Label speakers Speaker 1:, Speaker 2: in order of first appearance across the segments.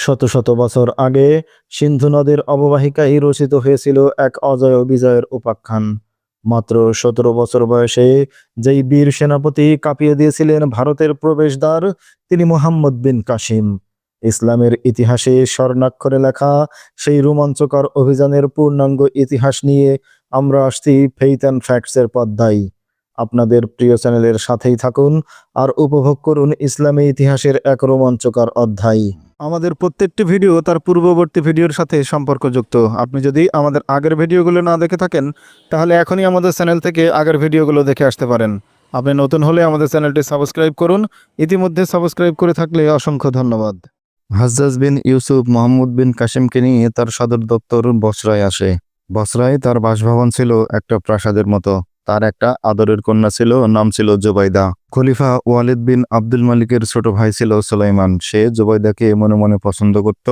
Speaker 1: শত শত বছর আগে সিন্ধু নদের অববাহিকায় রচিত হয়েছিল এক অজয় বিজয়ের উপাখ্যান। মাত্র ১৭ বছর বয়সে যেই বীর সেনাপতি কাঁপিয়ে দিয়েছিলেন ভারতের প্রবেশদ্বার, তিনি মোহাম্মদ বিন কাসিম। ইসলামের ইতিহাসে স্বর্ণাক্ষরে লেখা সেই রোমাঞ্চকর অভিযানের পূর্ণাঙ্গ ইতিহাস নিয়ে আমরা আসছি ফেইথ অ্যান্ড ফ্যাক্টসের পর্দায়। আপনাদের প্রিয় চ্যানেলের সাথেই থাকুন আর উপভোগ করুন ইসলামী ইতিহাসের এক রোমাঞ্চকর অধ্যায়। আমাদের প্রত্যেকটি ভিডিও তার পূর্ববর্তী ভিডিওর সাথে সম্পর্কযুক্ত। আপনি যদি আমাদের আগের ভিডিওগুলো না দেখে থাকেন, তাহলে এখনই আমাদের চ্যানেল থেকে আগের ভিডিওগুলো দেখে আসতে পারেন। আপনি নতুন হলে আমাদের চ্যানেলটি সাবস্ক্রাইব করুন। ইতিমধ্যে সাবস্ক্রাইব করে থাকলে অসংখ্য ধন্যবাদ। হাজ্জাজ বিন ইউসুফ মোহাম্মদ বিন কাসিমকে নিয়ে তার সদর দপ্তর বসরায় আসে। বসরায় তার বাসভবন ছিল একটা প্রাসাদের মতো। তার একটা আদরের কন্যা ছিল, নাম ছিল জুবাইদা। খলিফা ওয়ালিদ বিন আব্দুল মালিকের ছোট ভাই ছিল সুলাইমান। সে জুবাইদাকে মনে মনে পছন্দ করত,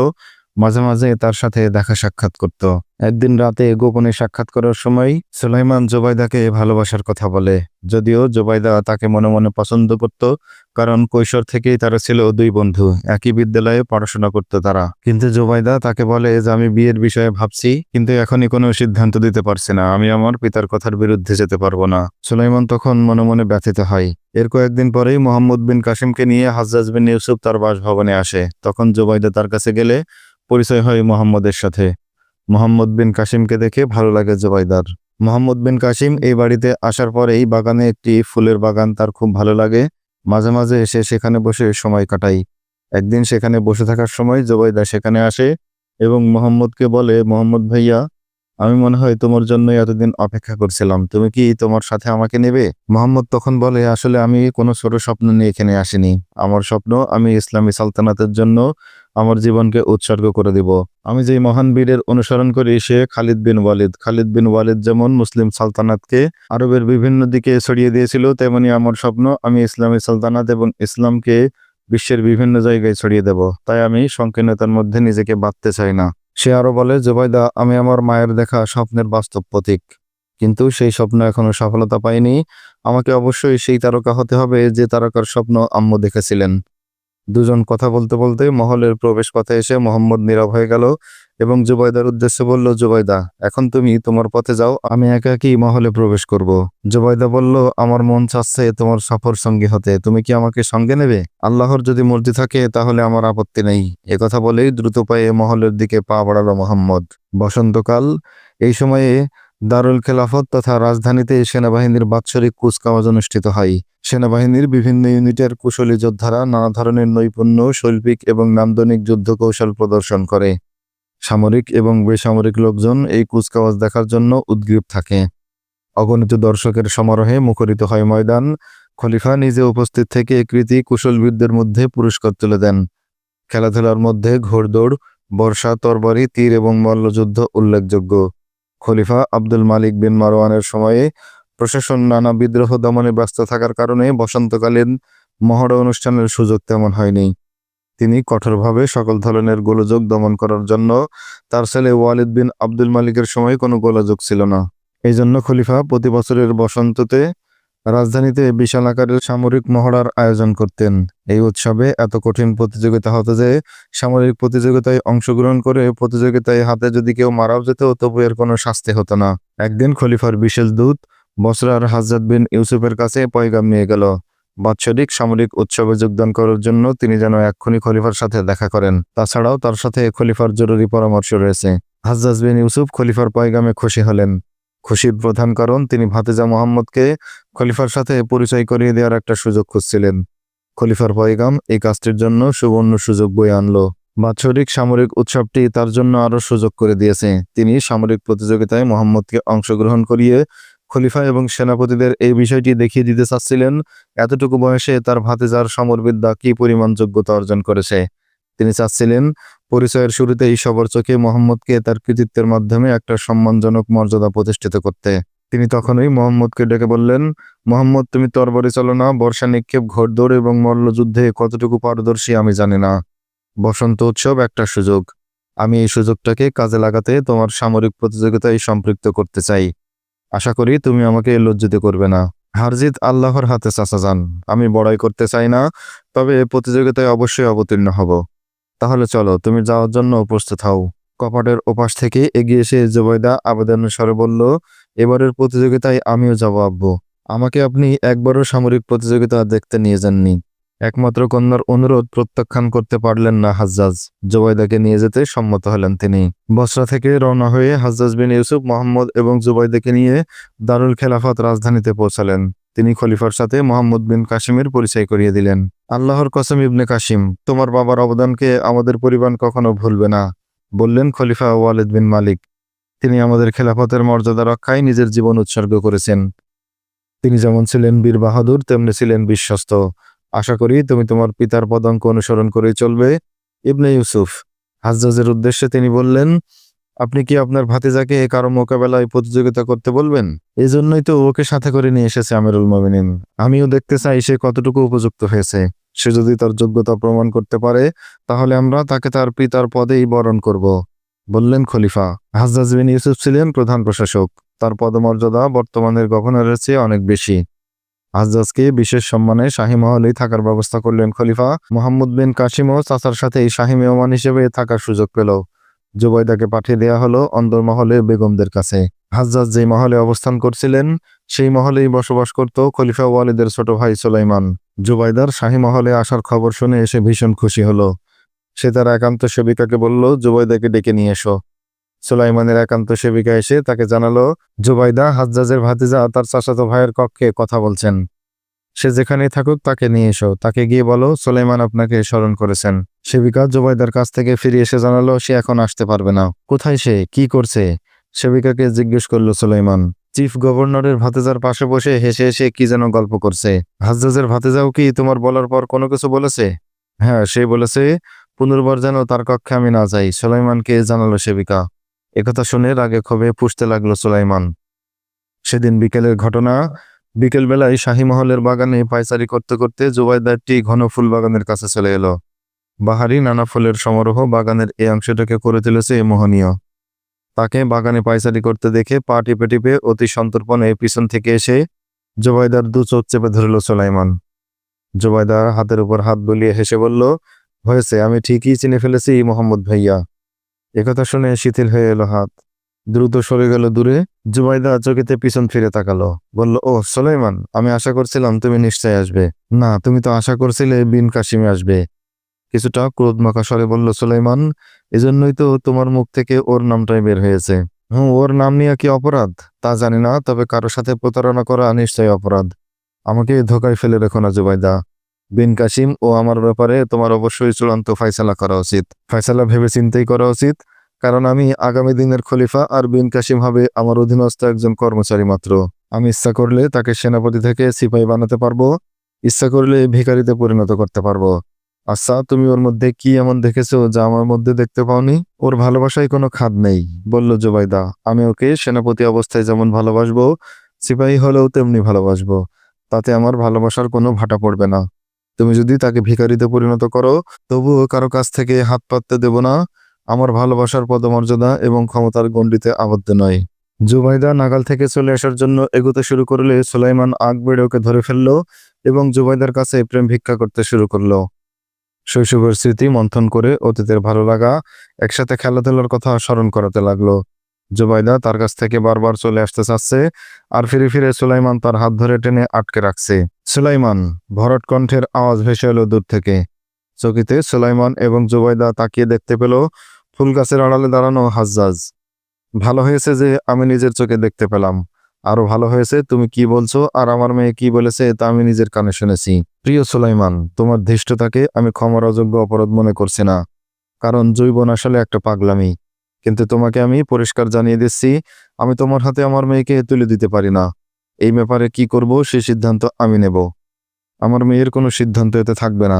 Speaker 1: মাঝে মাঝে তার সাথে দেখা সাক্ষাৎ করত। একদিন রাতে গোপনে সাক্ষাৎ করার সময় সুলাইমান জুবাইদাকে ভালোবাসার কথা বলে, যদিও জুবাইদা তাকে মনে মনে পছন্দ করত, কারণ কৈশোর থেকেই তারা ছিল দুই বন্ধু, একই বিদ্যালয়ে পড়াশোনা করত তারা। কিন্তু জুবাইদা তাকে বলে যে আমি বিয়ের বিষয়ে ভাবছি, কিন্তু এখনই কোনো সিদ্ধান্ত দিতে পারছি না, আমি আমার পিতার কথার বিরুদ্ধে যেতে পারবো না। সুলাইমান তখন মনে মনে ব্যথিত হয়। এর কয়েকদিন পরেই মোহাম্মদ বিন কাসিমকে নিয়ে হাজ্জাজ বিন ইউসুফ তার বাসভবনে আসে। তখন জুবাইদা তার কাছে গেলে পরিচয় হয় মোহাম্মদের সাথে। মোহাম্মদ বিন কাসিমকে দেখে ভালো লাগে জুবাইদার। মোহাম্মদ বিন কাসিম এই বাড়িতে আসার পরেই বাগানে একটি ফুলের বাগান তার খুব ভালো লাগে। মাঝে মাঝে এসে সেখানে বসে সময় কাটায়। একদিন সেখানে বসে থাকার সময় জুবাইদা সেখানে আসে এবং মোহাম্মদকে বলে, মোহাম্মদ ভাইয়া, আমি মনে হয় তোমার জন্যই এতদিন অপেক্ষা করছিলাম, তুমি কি তোমার সাথে আমাকে নেবে? মোহাম্মদ তখন বলে, আসলে আমি কোনো ছোট স্বপ্ন নিয়ে এখানে আসিনি। আমার স্বপ্ন আমি ইসলামী সালতানাতের জন্য আমার জীবনকে উৎসর্গ করে দিব। আমি যেই মহান বীরের অনুসরণ করি সে খালিদ বিন ওয়ালিদ। খালিদ বিন ওয়ালিদ যেমন মুসলিম সালতানাতকে আরবের বিভিন্ন দিকে ছড়িয়ে দিয়েছিল, তেমনি আমার স্বপ্ন আমি ইসলামী সালতানাত এবং ইসলামকে বিশ্বের বিভিন্ন জায়গায় ছড়িয়ে দেব। তাই আমি সংকীর্ণতার মধ্যে নিজেকে বাঁধতে চাই না। সে আরো বলে, জুবাইদা, আমি আমার মায়ের দেখা স্বপ্নের বাস্তব প্রতীক, কিন্তু সেই স্বপ্ন এখনো সফলতা পায়নি। আমাকে অবশ্যই সেই তারকা হতে হবে যে তারকার স্বপ্ন আম্মু দেখেছিলেন। দুজন কথা বলতে বলতে মহলের প্রবেশ পথে এসে মোহাম্মদ নীরব হয়ে গেল এবং জুবাইদার উদ্দেশ্যে বলল, জুবাইদা, এখন তুমি তোমার পথে যাও, আমি একাকী মহলে প্রবেশ করব। জুবাইদা বলল, আমার মন চাচ্ছে তোমার সফর সঙ্গী হতে, তুমি কি আমাকে সঙ্গে নেবে? আল্লাহর যদি মর্জি থাকে তাহলে আমার আপত্তি নেই। একথা বলেই দ্রুত পায়ে মহলের দিকে পা বাড়ালো মোহাম্মদ। বসন্তকাল। এই সময়ে দারুল খেলাফত তথা রাজধানীতে সেনাবাহিনীর বাৎসরিক কুচকাওয়াজ অনুষ্ঠিত হয়। সেনাবাহিনীর বিভিন্ন ইউনিটের কুশলী যোদ্ধারা নানা ধরনের নৈপুণ্য, শৈল্পিক এবং নান্দনিক যুদ্ধ কৌশল প্রদর্শন করে। সামরিক এবং বেসামরিক লোকজন এই কুচকাওয়াজ দেখার জন্য উদগ্রীব থাকে। অগণিত দর্শকের সমারোহে মুখরিত হয় ময়দান। খলিফা নিজে উপস্থিত থেকে কৃতী কুশলবিদদের মধ্যে পুরস্কার তুলে দেন। খেলাধুলার মধ্যে ঘোড়দৌড়, বর্ষা, তরবারি, তীর এবং মল্লযুদ্ধ উল্লেখযোগ্য। খলিফা আব্দুল মালিক বিন মারওয়ানের সময়ে প্রশাসন নানা বিদ্রোহ দমনে ব্যস্ত থাকার কারণে বসন্তকালীন মহড়া অনুষ্ঠানের সুযোগ তেমন হয়নি। তিনি কঠোরভাবে সকল ধরনের গোলযোগ দমন করার জন্য তার ছেলে ওয়ালিদ বিন আব্দুল মালিকের সময় কোনো গোলযোগ ছিল না। এই জন্য খলিফা প্রতি বছরের বসন্ততে রাজধানীতে বিশাল আকারের সামরিক মহড়ার আয়োজন করতেন। এই উৎসবে এত কঠিন প্রতিযোগিতা হতো যে সামরিক প্রতিযোগিতায় অংশগ্রহণ করে প্রতিযোগিতায় হাতে যদি কেউ মারাও যেত তবু এর কোনো শাস্তি হতো না। একদিন খলিফার বিশেষ দূত বসরার হাজ্জাজ বিন ইউসুফের কাছে পয়গাম নিয়ে গেল। বাৎসরিক সামরিক উৎসবে যোগদান করার জন্য তিনি যেন এক্ষুনি খলিফার সাথে দেখা করেন। তাছাড়াও তার সাথে খলিফার জরুরি পরামর্শ রয়েছে। হাজ্জাজ বিন ইউসুফ খলিফার পয়গামে খুশি হলেন। খুশির প্রধান কারণ তিনি ভাতিজা মোহাম্মদকে খলিফার সাথে পরিচয় করিয়ে দেওয়ার একটা সুযোগ খুঁজছিলেন। খলিফার পয়গাম এই কাজটির জন্য সুবর্ণ সুযোগ বয়ে আনলো। বাৎসরিক সামরিক উৎসবটি তার জন্য আরো সুযোগ করে দিয়েছে। তিনি সামরিক প্রতিযোগিতায় মোহাম্মদকে অংশগ্রহণ করিয়ে খলিফা এবং সেনাপতিদের এই বিষয়টি দেখিয়ে দিতে চাচ্ছিলেন এতটুকু বয়সে তার ভাতিজার সমরবিদ্যা কি পরিমাণ যোগ্যতা অর্জন করেছে। তিনি চাচ্ছিলেন পরিচয়ের শুরুতেই সবার চোখে মোহাম্মদকে তার কৃতিত্বের মাধ্যমে একটা সম্মানজনক মর্যাদা প্রতিষ্ঠিত করতে। তিনি তখনই মোহাম্মদকে ডেকে বললেন, মোহাম্মদ, তুমি তরবারি চালনা, বর্ষা নিক্ষেপ, ঘোড়দৌড় এবং মল্লযুদ্ধে কতটুকু পারদর্শী আমি জানি না। বসন্ত উৎসব একটা সুযোগ, আমি এই সুযোগটাকে কাজে লাগাতে তোমার সামরিক প্রতিযোগিতায় সম্পৃক্ত করতে চাই। আশা করি তুমি আমাকে লজ্জিত করবে না। হারজিত আল্লাহর হাতে চাচা যান, আমি বড়াই করতে চাই না, তবে প্রতিযোগিতায় অবশ্যই অবতীর্ণ হব। তাহলে চলো, তুমি যাওয়ার জন্য প্রস্তুত হও। কপাটের ওপাশ থেকে এগিয়ে এসে জুবাইদা আবেদনের স্বরে বলল, এবারের প্রতিযোগিতায় আমিও যাব আব্বু। আমাকে আপনি একবারও সামরিক প্রতিযোগিতা দেখতে নিয়ে যাননি। একমাত্র কন্যার অনুরোধ প্রত্যাখ্যান করতে পারলেন না হাজ্জাজ। জুবাইদাকে নিয়ে যেতে সম্মত হলেন তিনি। বসরা থেকে রওনা হয়ে হাজ্জাজ বিন ইউসুফ মোহাম্মদ এবং জুবাইদাকে নিয়ে দারুল খেলাফত রাজধানীতে পৌঁছালেন। তিনি খলিফার সাথে মোহাম্মদ বিন কাসিমের পরিচয় করিয়ে দিলেন। আল্লাহর কসম ইবনে কাসিম, তোমার বাবার অবদানকে আমাদের পরিবার কখনো ভুলবে না, বললেন খলিফা ওয়ালিদ বিন মালিক। তিনি আমাদের খেলাফতের মর্যাদা রক্ষায় নিজের জীবন উৎসর্গ করেছেন। তিনি যেমন ছিলেন বীর বাহাদুর, তেমনি ছিলেন বিশ্বস্ত। আশা করি তুমি তোমার পিতার পদাঙ্ক অনুসরণ করেই চলবে। ইবনে ইউসুফ হাজ্জাজের উদ্দেশ্যে তিনি বললেন, আপনি কি আপনার ভাতিজাকে কারো মোকাবেলায় প্রতিযোগিতা করতে বলবেন? এই জন্যই তো ওকে সাথে করে নিয়ে এসেছে আমিরুল মুমিনিন। আমিও দেখতে চাই সে কতটুকু উপযুক্ত হয়েছে। সে যদি তার যোগ্যতা প্রমাণ করতে পারে, তাহলে আমরা তাকে তার পিতার পদেই বরণ করব, বললেন খলিফা। হাজ্জাজ বিন ইউসুফ ছিলেন প্রধান প্রশাসক। তার পদমর্যাদা বর্তমানের গভর্নরের চেয়ে অনেক বেশি। হাজ্জাজকে বিশেষ সম্মানে শাহী মহলেই থাকার ব্যবস্থা করলেন খলিফা। মোহাম্মদ বিন কাসিমও চাচার সাথে এই শাহী মেহমান হিসেবে থাকার সুযোগ পেল। জুবাইদাকে পাঠিয়ে দেয়া হলো অন্দরমহলে বেগমদের কাছে। হাজ্জাজ যেই মহলে অবস্থান করছিলেন, সেই মহলেই বসবাস করত খলিফা ওয়ালিদের ছোট ভাই সুলাইমান। জুবাইদার শাহী মহলে আসার খবর শুনে এসে ভীষণ খুশি হলো। সে তার একান্ত সেবিকাকে বলল, জুবাইদাকে ডেকে নিয়ে এসো। সুলাইমানের একান্ত সেবিকা এসে তাকে জানালো, জুবাইদা হাজ্জাজের ভাতিজা তার চাচাতো ভাইয়ের কক্ষে কথা বলছেন। সে যেখানেই থাকুক তাকে নিয়ে এসো। তাকে গিয়ে বলো সুলাইমান আপনাকে স্মরণ করেছেন। সেবিকা জুবাইদার কাছ থেকে ফিরে এসে জানালো, সে এখন আসতে পারবে না। কোথায় সে, কি করছে? সেবিকাকে জিজ্ঞেস করলো সুলাইমান। চিফ গভর্নরের ভাতিজার পাশে বসে হেসে হেসে কি যেন গল্প করছে। হাজ্জাজের ভাতিজাও কি তোমার বলার পর কোনো কিছু বলেছে? হ্যাঁ, সে বলেছে পুনর্বার যেন তার কক্ষে আমি না যাই, সুলাইমানকে জানালো সেবিকা। একথা শুনে রাগে ক্ষোভে পুষতে লাগলো সুলাইমান। সেদিন বিকেলের ঘটনা। বিকেলবেলায় শাহী মহলের বাগানে পায়চারি করতে করতে জুবাইদা একটি ঘন ফুল বাগানের কাছে চলে এলো। বাহারি নানা ফুলের সমারোহ বাগানের এই অংশটাকে করে তুলেছে মোহনীয়। তাকে বাগানে পায়চারি করতে দেখে পা টিপে টিপে অতি সন্তর্পণে পিছন থেকে এসে জুবাইদার দু চোখ চেপে ধরল সুলাইমান। জুবাইদা হাতের উপর হাত বুলিয়ে হেসে বলল, হয়েছে, আমি ঠিকই চিনে ফেলেছি মোহাম্মদ ভাইয়া। একথা শুনে শিথিল হয়ে এলো হাত, দ্রুত সরে গেল দূরে। জুবাইদা চকিতে পিছন ফিরে তাকালো, বলল, ও সুলাইমান, আমি আশা করছিলাম তুমি নিশ্চয় আসবে। না, তুমি তো আশা করছিলে বিন কাসিমে আসবে। কিছুটা ক্রোধমাখা স্বরে বলল সুলাইমান, এজন্যই তো তোমার মুখ থেকে ওর নামটাই বের হয়েছে। ওর নাম নিয়ে কি অপরাধ তা জানি না, তবে কারো সাথে প্রতারণা করা নিশ্চয়ই অপরাধ। আমাকে ধোকায় ফেলে রেখো না জুবাইদা। বিন কাসিম ও আমার ব্যাপারে তোমার অবশ্যই চূড়ান্ত ফয়সালা করা উচিত। ফয়সালা ভেবে চিন্তেই করা উচিত, কারণ আমি আগামী দিনের খলিফা, আর বিন কাসিম হবে আমার অধীনস্থ একজন কর্মচারী মাত্র। আমি ইচ্ছা করলে তাকে সেনাপতি থেকে সিপাহী বানাতে পারবো, ইচ্ছা করলে ভিখারিতে পরিণত করতে পারবো। আচ্ছা, তুমি ওর মধ্যে কি এমন দেখেছো যা আমার মধ্যে দেখতে পাওনি? ওর ভালোবাসায় কোনো খাদ নেই, বলল জুবাইদা। আমি ওকে সেনাপতি অবস্থায় যেমন ভালোবাসবো, সিপাহী হলেও তেমনি ভালোবাসবো। তাতে আমার ভালোবাসার কোনো ভাটা পড়বে না। তুমি যদি তাকে ভিখারিতে পরিণত করো, তবুও কারো কাছ থেকে হাত পাততে দেব না। আমার ভালোবাসার পদমর্যাদা এবং ক্ষমতার গণ্ডিতে আবদ্ধ নয়। জুবাইদা নাগাল থেকে চলে আসার জন্য এগোতে শুরু করলে সুলাইমান আগ বেড়ে ওকে ধরে ফেললো এবং জুবাইদার কাছে প্রেম ভিক্ষা করতে শুরু করলো। শৈশবের স্মৃতি মন্থন করে অতীতের ভালো লাগা, একসাথে খেলাধুলার কথা স্মরণ করাতে লাগলো। জুবাইদা তার কাছ থেকে বারবার চলে আসতে চাচ্ছে, আর ফিরে ফিরে সুলাইমান তার হাত ধরে টেনে আটকে রাখছে। সুলাইমান, ভরট কণ্ঠের আওয়াজ ভেসে এলো দূর থেকে। চকিতে সুলাইমান এবং জুবাইদা তাকিয়ে দেখতে পেল ফুল গাছের আড়ালে দাঁড়ানো হাজ্জাজ। ভালো হয়েছে যে আমি নিজের চোখে দেখতে পেলাম। আরো ভালো হয়েছে তুমি কি বলছো আর আমার মেয়ে কি বলেছে তা আমি নিজের কানে শুনেছি। প্রিয় সুলাইমান, তোমার ধৃষ্টতাকে আমি ক্ষমার অযোগ্য অপরাধ মনে করছি না, কারণ যৌবন আসলে একটা পাগলামি। কিন্তু তোমাকে আমি পরিষ্কার জানিয়ে দিচ্ছি, আমি তোমার হাতে আমার মেয়েকে তুলে দিতে পারি না। এই ব্যাপারে কি করব সেই সিদ্ধান্ত আমি নেব। আমার মেয়ের কোনো সিদ্ধান্ত এতে থাকবে না।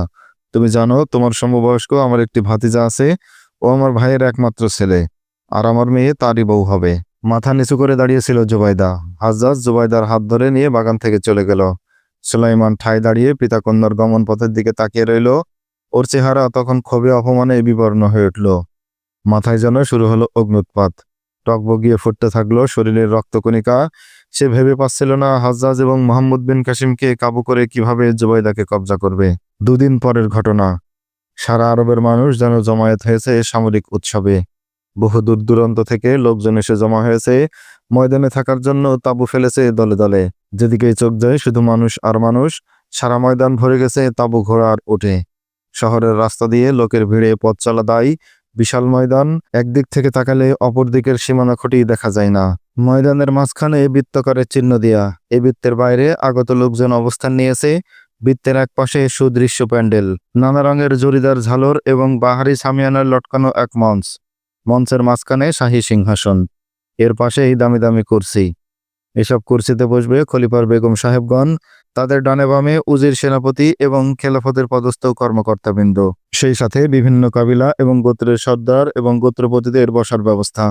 Speaker 1: তুমি জানো তোমার সমবয়স্ক আমার একটি ভাতিজা আছে, ও আমার ভাইয়ের একমাত্র ছেলে, আর আমার মেয়ে তারই বউ হবে। মাথা নিচু করে দাঁড়িয়েছিল জুবাইদা। হাজ্জাজ জুবাইদার হাত ধরে নিয়ে বাগান থেকে চলে গেল। সুলাইমান ঠায় দাঁড়িয়ে পিতাকন্যার গমন পথের দিকে তাকিয়ে রইল। ওর চেহারা তখন ক্ষোভে অপমানে বিবর্ণ হয়ে উঠল। মাথায় যেন শুরু হলো অগ্নুৎপাত। টকবগিয়ে ফুটতে থাকলো শরীরের রক্তকণিকা। সে ভেবে পাচ্ছিল না হাজ্জাজ এবং মোহাম্মদ বিন কাসিমকে কাবু করে কিভাবে জুবাইদাকে কবজা করবে। দুদিন পরের ঘটনা। সারা আরবের মানুষ যেন জমায়েত হয়েছে সামরিক উৎসবে। বহু দূর দূরান্ত থেকে লোকজন এসে জমা হয়েছে, ময়দানে থাকার জন্য তাঁবু ফেলেছে দলে দলে। যেদিকেই চোখ যায় শুধু মানুষ আর মানুষ, সারা ময়দান ভরে গেছে তাঁবু ঘোড়ার ওঠে। শহরের রাস্তা দিয়ে লোকের ভিড়ে পথ চলা দায়। বিশাল ময়দান, একদিক থেকে তাকালে অপর দিকের সীমানা খুঁটি দেখা যায় না। ময়দানের মাঝখানে বৃত্তাকারের চিহ্ন দেয়া, এই বৃত্তের বাইরে আগত লোকজন অবস্থান নিয়েছে। বৃত্তের এক পাশে সুদৃশ্য প্যান্ডেল, নানা রঙের জরিদার ঝালর এবং বাহারি সামিয়ানার লটকানো এক মঞ্চ। মঞ্চের মাঝখানে শাহী সিংহাসন, এর পাশেই দামি দামি কুরসি। এসব কুরসিতে বসবে খলিফার বেগম সাহেবগণ, তাদের ডানে বামে উজির সেনাপতি এবং খেলাফতের পদস্থ কর্মকর্তাবৃন্দ। সেই সাথে বিভিন্ন কাবিলা এবং গোত্রের সর্দার এবং গোত্রপতিদের বসার ব্যবস্থা।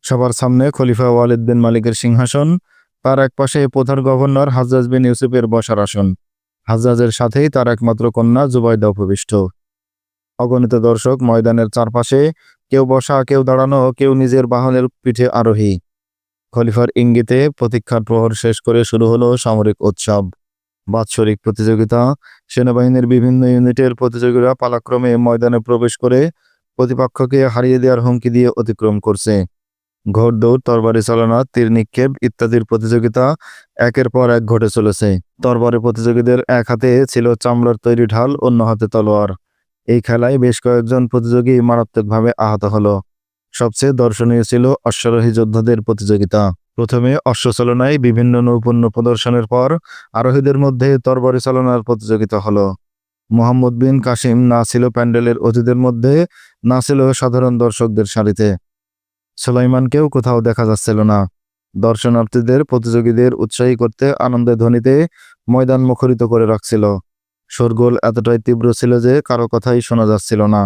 Speaker 1: সবার সামনে খলিফা ওয়ালিদ বিন মালিকের সিংহাসন, তার এক পাশে প্রধান গভর্নর হাজ্জাজ বিন ইউসুফের বসার আসন। হাজ্জাজের সাথেই তার একমাত্র কন্যা জুবাইদা উপবিষ্ট। অগণিত দর্শক ময়দানের চারপাশে, কেউ বসা, কেউ দাঁড়ানো, কেউ নিজের বাহনের পিঠে আরোহী। খলিফার ইঙ্গিতে প্রতীক্ষার প্রহর শেষ করে শুরু হলো সামরিক উৎসব। বাৎসরিক প্রতিযোগিতা, সেনাবাহিনীর বিভিন্ন ইউনিটের প্রতিযোগীরা পালাক্রমে ময়দানে প্রবেশ করে প্রতিপক্ষকে হারিয়ে দেওয়ার হুমকি দিয়ে অতিক্রম করছে। ঘোড়দৌড়, তরবারি চালনা, তীর নিক্ষেপ ইত্যাদির প্রতিযোগিতা একের পর এক ঘটে চলেছে। তরবারি প্রতিযোগীদের এক হাতে ছিল চামড়ার তৈরি ঢাল, অন্য হাতে তলোয়ার। এই খেলায় বেশ কয়েকজন প্রতিযোগী মারাত্মকভাবে আহত হলো। সবচেয়ে দর্শনীয় ছিল অশ্বারোহী যোদ্ধাদের প্রতিযোগিতা। প্রথমে অশ্বচালনায় বিভিন্ন নৈপুণ্য প্রদর্শনের পর আরোহীদের মধ্যে তরবারি চালনার প্রতিযোগিতা হলো। মোহাম্মদ বিন কাসিম না ছিল প্যান্ডেলের অতিথিদের মধ্যে, না ছিল সাধারণ দর্শকদের সারিতে। সুলাইমানকেও কোথাও দেখা যাচ্ছিল না। দর্শনার্থীদের প্রতিযোগীদের উৎসাহী করতে আনন্দের ধ্বনিতে ময়দান মুখরিত করে রাখছিল। শোরগোল এতটাই তীব্র ছিল যে কারো কথাই শোনা যাচ্ছিল না।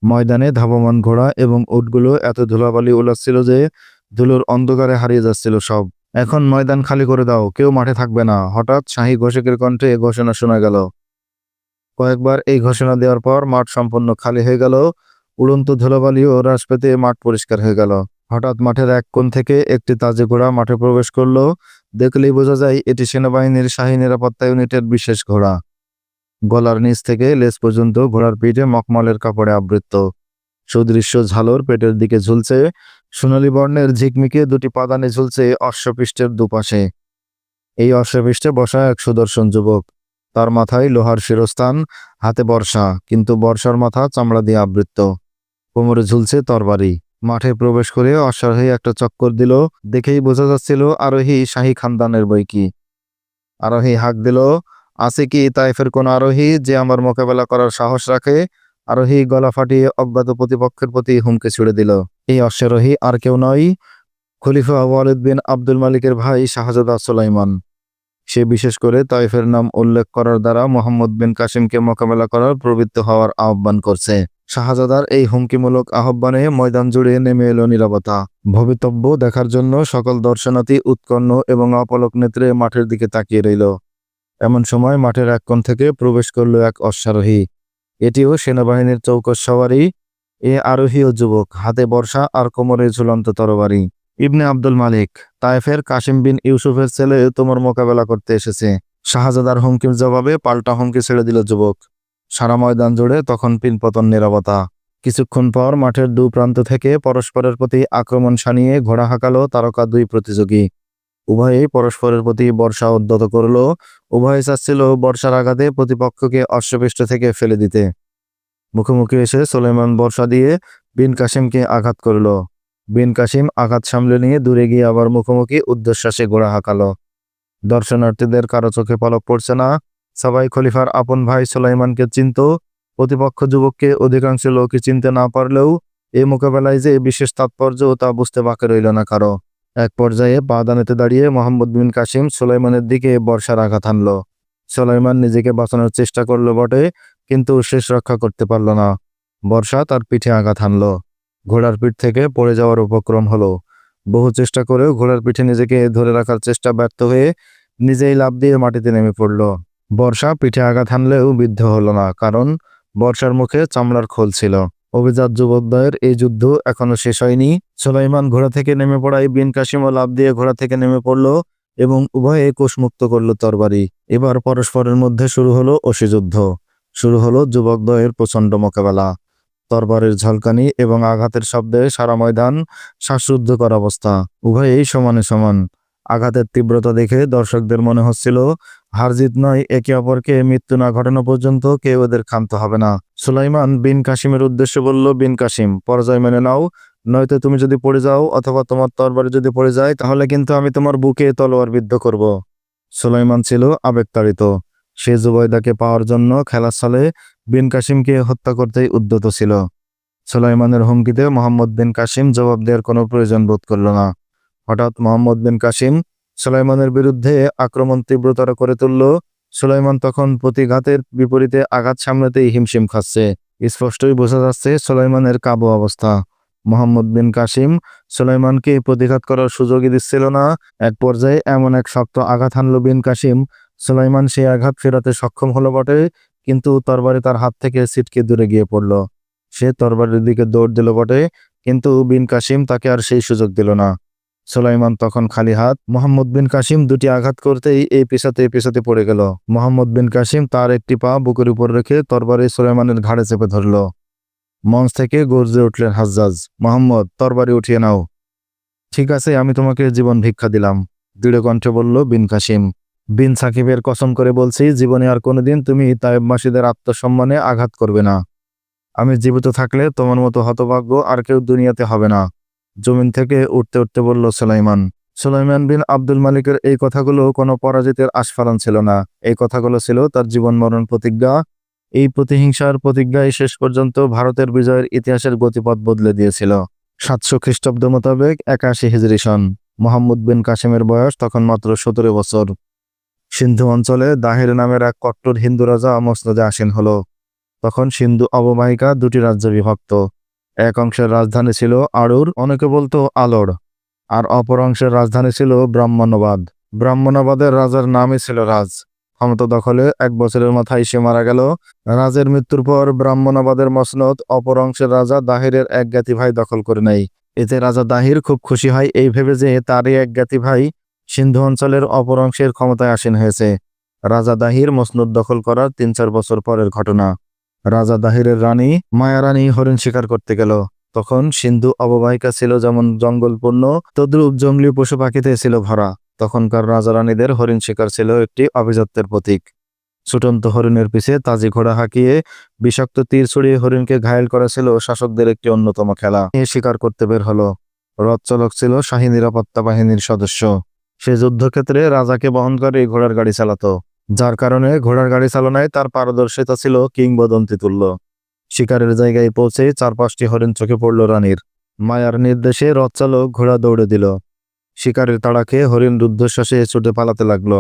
Speaker 1: ময়দানে ধাবমান ঘোড়া এবং উটগুলো এত ধুলাবালি উড়াচ্ছিল যে ধুলোর অন্ধকারে হারিয়ে যাচ্ছিল সব। এখন ময়দান খালি করে দাও, কেউ মাঠে থাকবে না। হঠাৎ শাহী ঘোষকের কণ্ঠে ঘোষণা শোনা গেল। কয়েকবার এই ঘোষণা দেওয়ার পর মাঠ সম্পূর্ণ খালি হয়ে গেল। উড়ন্ত ধুলাবালিও হ্রাস পেতে মাঠ পরিষ্কার হয়ে গেল। হঠাৎ মাঠের এক কোণ থেকে একটি তাজে ঘোড়া মাঠে প্রবেশ করলো। দেখলেই বোঝা যায় এটি সেনাবাহিনীর শাহী নিরাপত্তা ইউনিটের বিশেষ ঘোড়া। গলার নিচ থেকে লেজ পর্যন্ত ঘোড়ার পিঠে মখমলের কাপড়ে আবৃত। সুদৃশ্য ঝালর পেটের দিকে ঝুলছে। সোনালী বর্ণের ঝিকমিকে দুটি পাদানে ঝুলছে অশ্বপৃষ্ঠের দুপাশে। এই অশ্বপৃষ্ঠে বসা এক সুদর্শন যুবক। তার মাথায় লোহার শিরস্থান, হাতে বর্শা, কিন্তু বর্শার মাথা চামড়া দিয়ে আবৃত। কোমরে ঝুলছে তরবারি। মাঠে প্রবেশ করে অশ্বারোহী একটা চক্কর দিল। দেখেই বোঝা যাচ্ছিল আরোহী শাহী খানদানের বৈকি। আরোহী হাঁক দিল, আছে কি তাইফের কোন আরোহী যে আমার মোকাবেলা করার সাহস রাখে? আরোহী গলা ফাটিয়ে অজ্ঞাত প্রতিপক্ষের প্রতি হুমকি ছুড়ে দিল। এই অশ্বারোহী আর কেউ নয়, খলিফা ওয়ালিদ বিন আব্দুল মালিকের ভাই শাহজাদা সুলাইমান। সে বিশেষ করে তাইফের নাম উল্লেখ করার দ্বারা মোহাম্মদ বিন কাসিমকে মোকাবেলা করার প্রবৃত্ত হওয়ার আহ্বান করছে। শাহজাদার এই হুমকিমূলক আহ্বানে ময়দান জুড়ে নেমে এলো নীরবতা। ভবিতব্য দেখার জন্য সকল দর্শনার্থী উৎকণ্ঠ এবং অপলক নেত্রে মাঠের দিকে তাকিয়ে রইল। এমন সময় মাঠের এক কোণ থেকে প্রবেশ করল এক অশ্বারোহী। এটিও সেনাবাহিনীর চৌকস সওয়ারি। এ আরোহী ও যুবক, হাতে বর্শা আর কোমরে ঝুলন্ত তরবারি। ইবনে আব্দুল মালিক, তায়েফের কাসিম বিন ইউসুফের ছেলে তোমার মোকাবেলা করতে এসেছে। শাহজাদার হুমকির জবাবে পাল্টা হুমকি ছেড়ে দিল যুবক। সারা ময়দান জুড়ে তখন পিনপতন নীরবতা। কিছুক্ষণ পর মাঠের দু প্রান্ত থেকে পরস্পরের প্রতি আক্রমণ শানিয়ে ঘোড়া হাঁকালো তারকা দুই প্রতিযোগী। উভয়েই পরস্পরের প্রতি বর্ষা উদ্যত করল। উভয়ে চাচ্ছিল বর্ষার আঘাতে প্রতিপক্ষকে অশ্বপৃষ্ঠ থেকে ফেলে দিতে। মুখোমুখি এসে সুলাইমান বর্ষা দিয়ে বিন কাসিমকে আঘাত করল। বিন কাসিম আঘাত সামলে নিয়ে দূরে গিয়ে আবার মুখোমুখি উদ্দেশ্বাসে ঘোড়া হাঁকালো। দর্শনার্থীদের কারো চোখে পলক পড়ছে না। সবাই খলিফার আপন ভাই সুলাইমানকে চিনত। প্রতিপক্ষ যুবককে অধিকাংশ লোকই চিনতে না পারলেও এই মোকাবেলায় যে বিশেষ তাৎপর্য তা বুঝতে বাকি রইল না কারো। এক পর্যায়ে বাদানেতে দাঁড়িয়ে মোহাম্মদ বিন কাসিম সুলাইমানের দিকে বর্ষার আঘাত হানল। সুলাইমান নিজেকে বাঁচানোর চেষ্টা করল বটে, কিন্তু শেষ রক্ষা করতে পারল না। বর্ষা তার পিঠে আঘাত হানল। ঘোড়ার পিঠ থেকে পড়ে যাওয়ার উপক্রম হলো। বহু চেষ্টা করেও ঘোড়ার পিঠে নিজেকে ধরে রাখার চেষ্টা ব্যর্থ হয়ে নিজেই লাফ দিয়ে মাটিতে নেমে পড়ল। বর্ষা পিঠে আঘাত হানলেও বিদ্ধ হলো না, কারণ বর্ষার মুখে চামড়ার খোল ছিল। অভিজাত যুবকদ্বয়ের এই যুদ্ধ এখনো শেষ হয়নি। সুলাইমান ঘোড়া থেকে নেমে পড়ায় বিন কাসিমও লাফ দিয়ে ঘোড়া থেকে নেমে পড়ল এবং উভয়ে কোষমুক্ত করল তরবারি। এবার পরস্পরের মধ্যে শুরু হলো অসিযুদ্ধ। শুরু হলো যুবকদ্বয়ের প্রচণ্ড মোকাবেলা। তরবারির ঝলকানি এবং আঘাতের শব্দে সারা ময়দান শ্বাসরুদ্ধকর অবস্থা। উভয়েই সমানে সমান। আঘাতের তীব্রতা দেখে দর্শকদের মনে হচ্ছিল হার জিত নয়, একে অপরকে মৃত্যু না ঘটানো পর্যন্ত কেউ এদের ক্ষান্ত হবে না। সুলাইমান বিন কাসিমের উদ্দেশ্যে বলল, বিন কাসিম, পরাজয় মেনে নাও, নয়তো তুমি যদি পড়ে যাও অথবা তোমার তরবারি যদি পড়ে যায় তাহলে কিন্তু আমি তোমার বুকে তলোয়ার বিদ্ধ করব। সুলাইমান ছিল আবেগতাড়িত। সে জুবাইদাকে পাওয়ার জন্য খেলার ছলে বিন কাসিমকে হত্যা করতেই উদ্যত ছিল। সুলাইমানের হুমকিতে মোহাম্মদ বিন কাসিম জবাব দেওয়ার কোনো প্রয়োজন বোধ করল না। হঠাৎ মোহাম্মদ বিন কাসিম সুলাইমানের বিরুদ্ধে আক্রমণ তীব্রতর করে তুলল। সুলাইমান তখন প্রতিঘাতের বিপরীতে আঘাত সামলাতেই হিমশিম খাচ্ছে। স্পষ্টই বোঝা যাচ্ছে সুলাইমানের কাবু অবস্থা। মোহাম্মদ বিন কাসিম সুলাইমানকে প্রতিঘাত করার সুযোগই দিচ্ছিল না। এক পর্যায়ে এমন এক শক্ত আঘাত হানল বিন কাসিম, সুলাইমান সেই আঘাত ফেরাতে সক্ষম হলো বটে, কিন্তু তরবারি তার হাত থেকে ছিটকে দূরে গিয়ে পড়ল। সে তরবারির দিকে দৌড় দিল বটে, কিন্তু বিন কাসিম তাকে আর সেই সুযোগ দিল না। সুলাইমান তখন খালি হাত। মোহাম্মদ বিন কাসিম দুটি আঘাত করতেই এই পেছাতে পড়ে গেল। মোহাম্মদ বিন কাসিম তার একটি পা বুকের উপর রেখে তরবারি সুলাইমানের ঘাড়ে চেপে ধরল। মঞ্চ থেকে গর্জে উঠলেন হাজ্জাজ, মোহাম্মদ, তরবারি উঠিয়ে নাও। ঠিক আছে, আমি তোমাকে জীবন ভিক্ষা দিলাম, দৃঢ় কণ্ঠে বলল বিন কাসিম। বিন সাকিবের কসম করে বলছি, জীবনে আর কোনোদিন তুমি তায়েববাসীদের আত্মসম্মানে আঘাত করবে না। আমি জীবিত থাকলে তোমার মতো হতভাগ্য আর কেউ দুনিয়াতে হবে না। জমিন থেকে উঠতে উঠতে বলল সুলাইমান। সুলাইমান বিন আব্দুল মালিকের এই কথাগুলো কোনো পরাজিতের আস্ফালন ছিল না। এই কথাগুলো ছিল তার জীবন মরণ প্রতিজ্ঞা। এই প্রতিহিংসার প্রতিজ্ঞাই শেষ পর্যন্ত ভারতের বিজয়ের ইতিহাসের গতিপথ বদলে দিয়েছিল। 700 খ্রিস্টাব্দ মোতাবেক 81 হিজরি সন। মোহাম্মদ বিন কাসিমের বয়স তখন মাত্র 17 বছর। সিন্ধু অঞ্চলে দাহির নামের এক কট্টর হিন্দু রাজা মসনদে আসীন হল। তখন সিন্ধু অববাহিকা দুটি রাজ্যে বিভক্ত। এক অংশের রাজধানী ছিল আড়ুর, অনেকে বলতো আলোড়, আর অপর অংশের রাজধানী ছিল ব্রাহ্মণবাদ। ব্রাহ্মণবাদের রাজার নামই ছিল রাজ। ক্ষমতা দখলে 1 বছরের মাথায় সে মারা গেল। রাজের মৃত্যুর পর ব্রাহ্মণবাদের মসনদ অপর অংশের রাজা দাহিরের এক জ্ঞাতি ভাই দখল করে নেয়। এতে রাজা দাহির খুব খুশি হয় এই ভেবে যে তারই এক জ্ঞাতি ভাই সিন্ধু অঞ্চলের অপর অংশের ক্ষমতায় আসীন হয়েছে। রাজা দাহির মসনদ দখল করার 3-4 বছর পরের ঘটনা। রাজা দাহিরের রানী মায়ারানী হরিণ শিকার করতে গেল। তখন সিন্ধু অববাহিকা ছিল যেমন জঙ্গলপূর্ণ, তদ্রূপ জঙ্গলি পশু পাখিতে ছিল ভরা। তখনকার রাজা রানীদের হরিণ শিকার ছিল একটি আভিজাত্যের প্রতীক। ছুটন্ত হরিণের পিছে তাজি ঘোড়া হাঁকিয়ে বিষাক্ত তীর ছড়িয়ে হরিণকে ঘায়েল করা ছিল শাসকদের একটি অন্যতম খেলা। এ শিকার করতে বের হলো। রথ চালক ছিল শাহী নিরাপত্তা বাহিনীর সদস্য। সে যুদ্ধক্ষেত্রে রাজাকে বহন করে ঘোড়ার গাড়ি চালাতো, যার কারণে ঘোড়ার গাড়ি চালনায় তার পারদর্শিতা ছিল কিংবদন্তি তুল্য। শিকারের জায়গায় পৌঁছে 4-5টি হরিণ চোখে পড়ল রানীর। মায়ার নির্দেশে রথ চালক ঘোড়া দৌড়ে দিল। শিকারের তাড়া খেয়ে হরিণ রুদ্ধশ্বাসে ছুটে পালাতে লাগলো।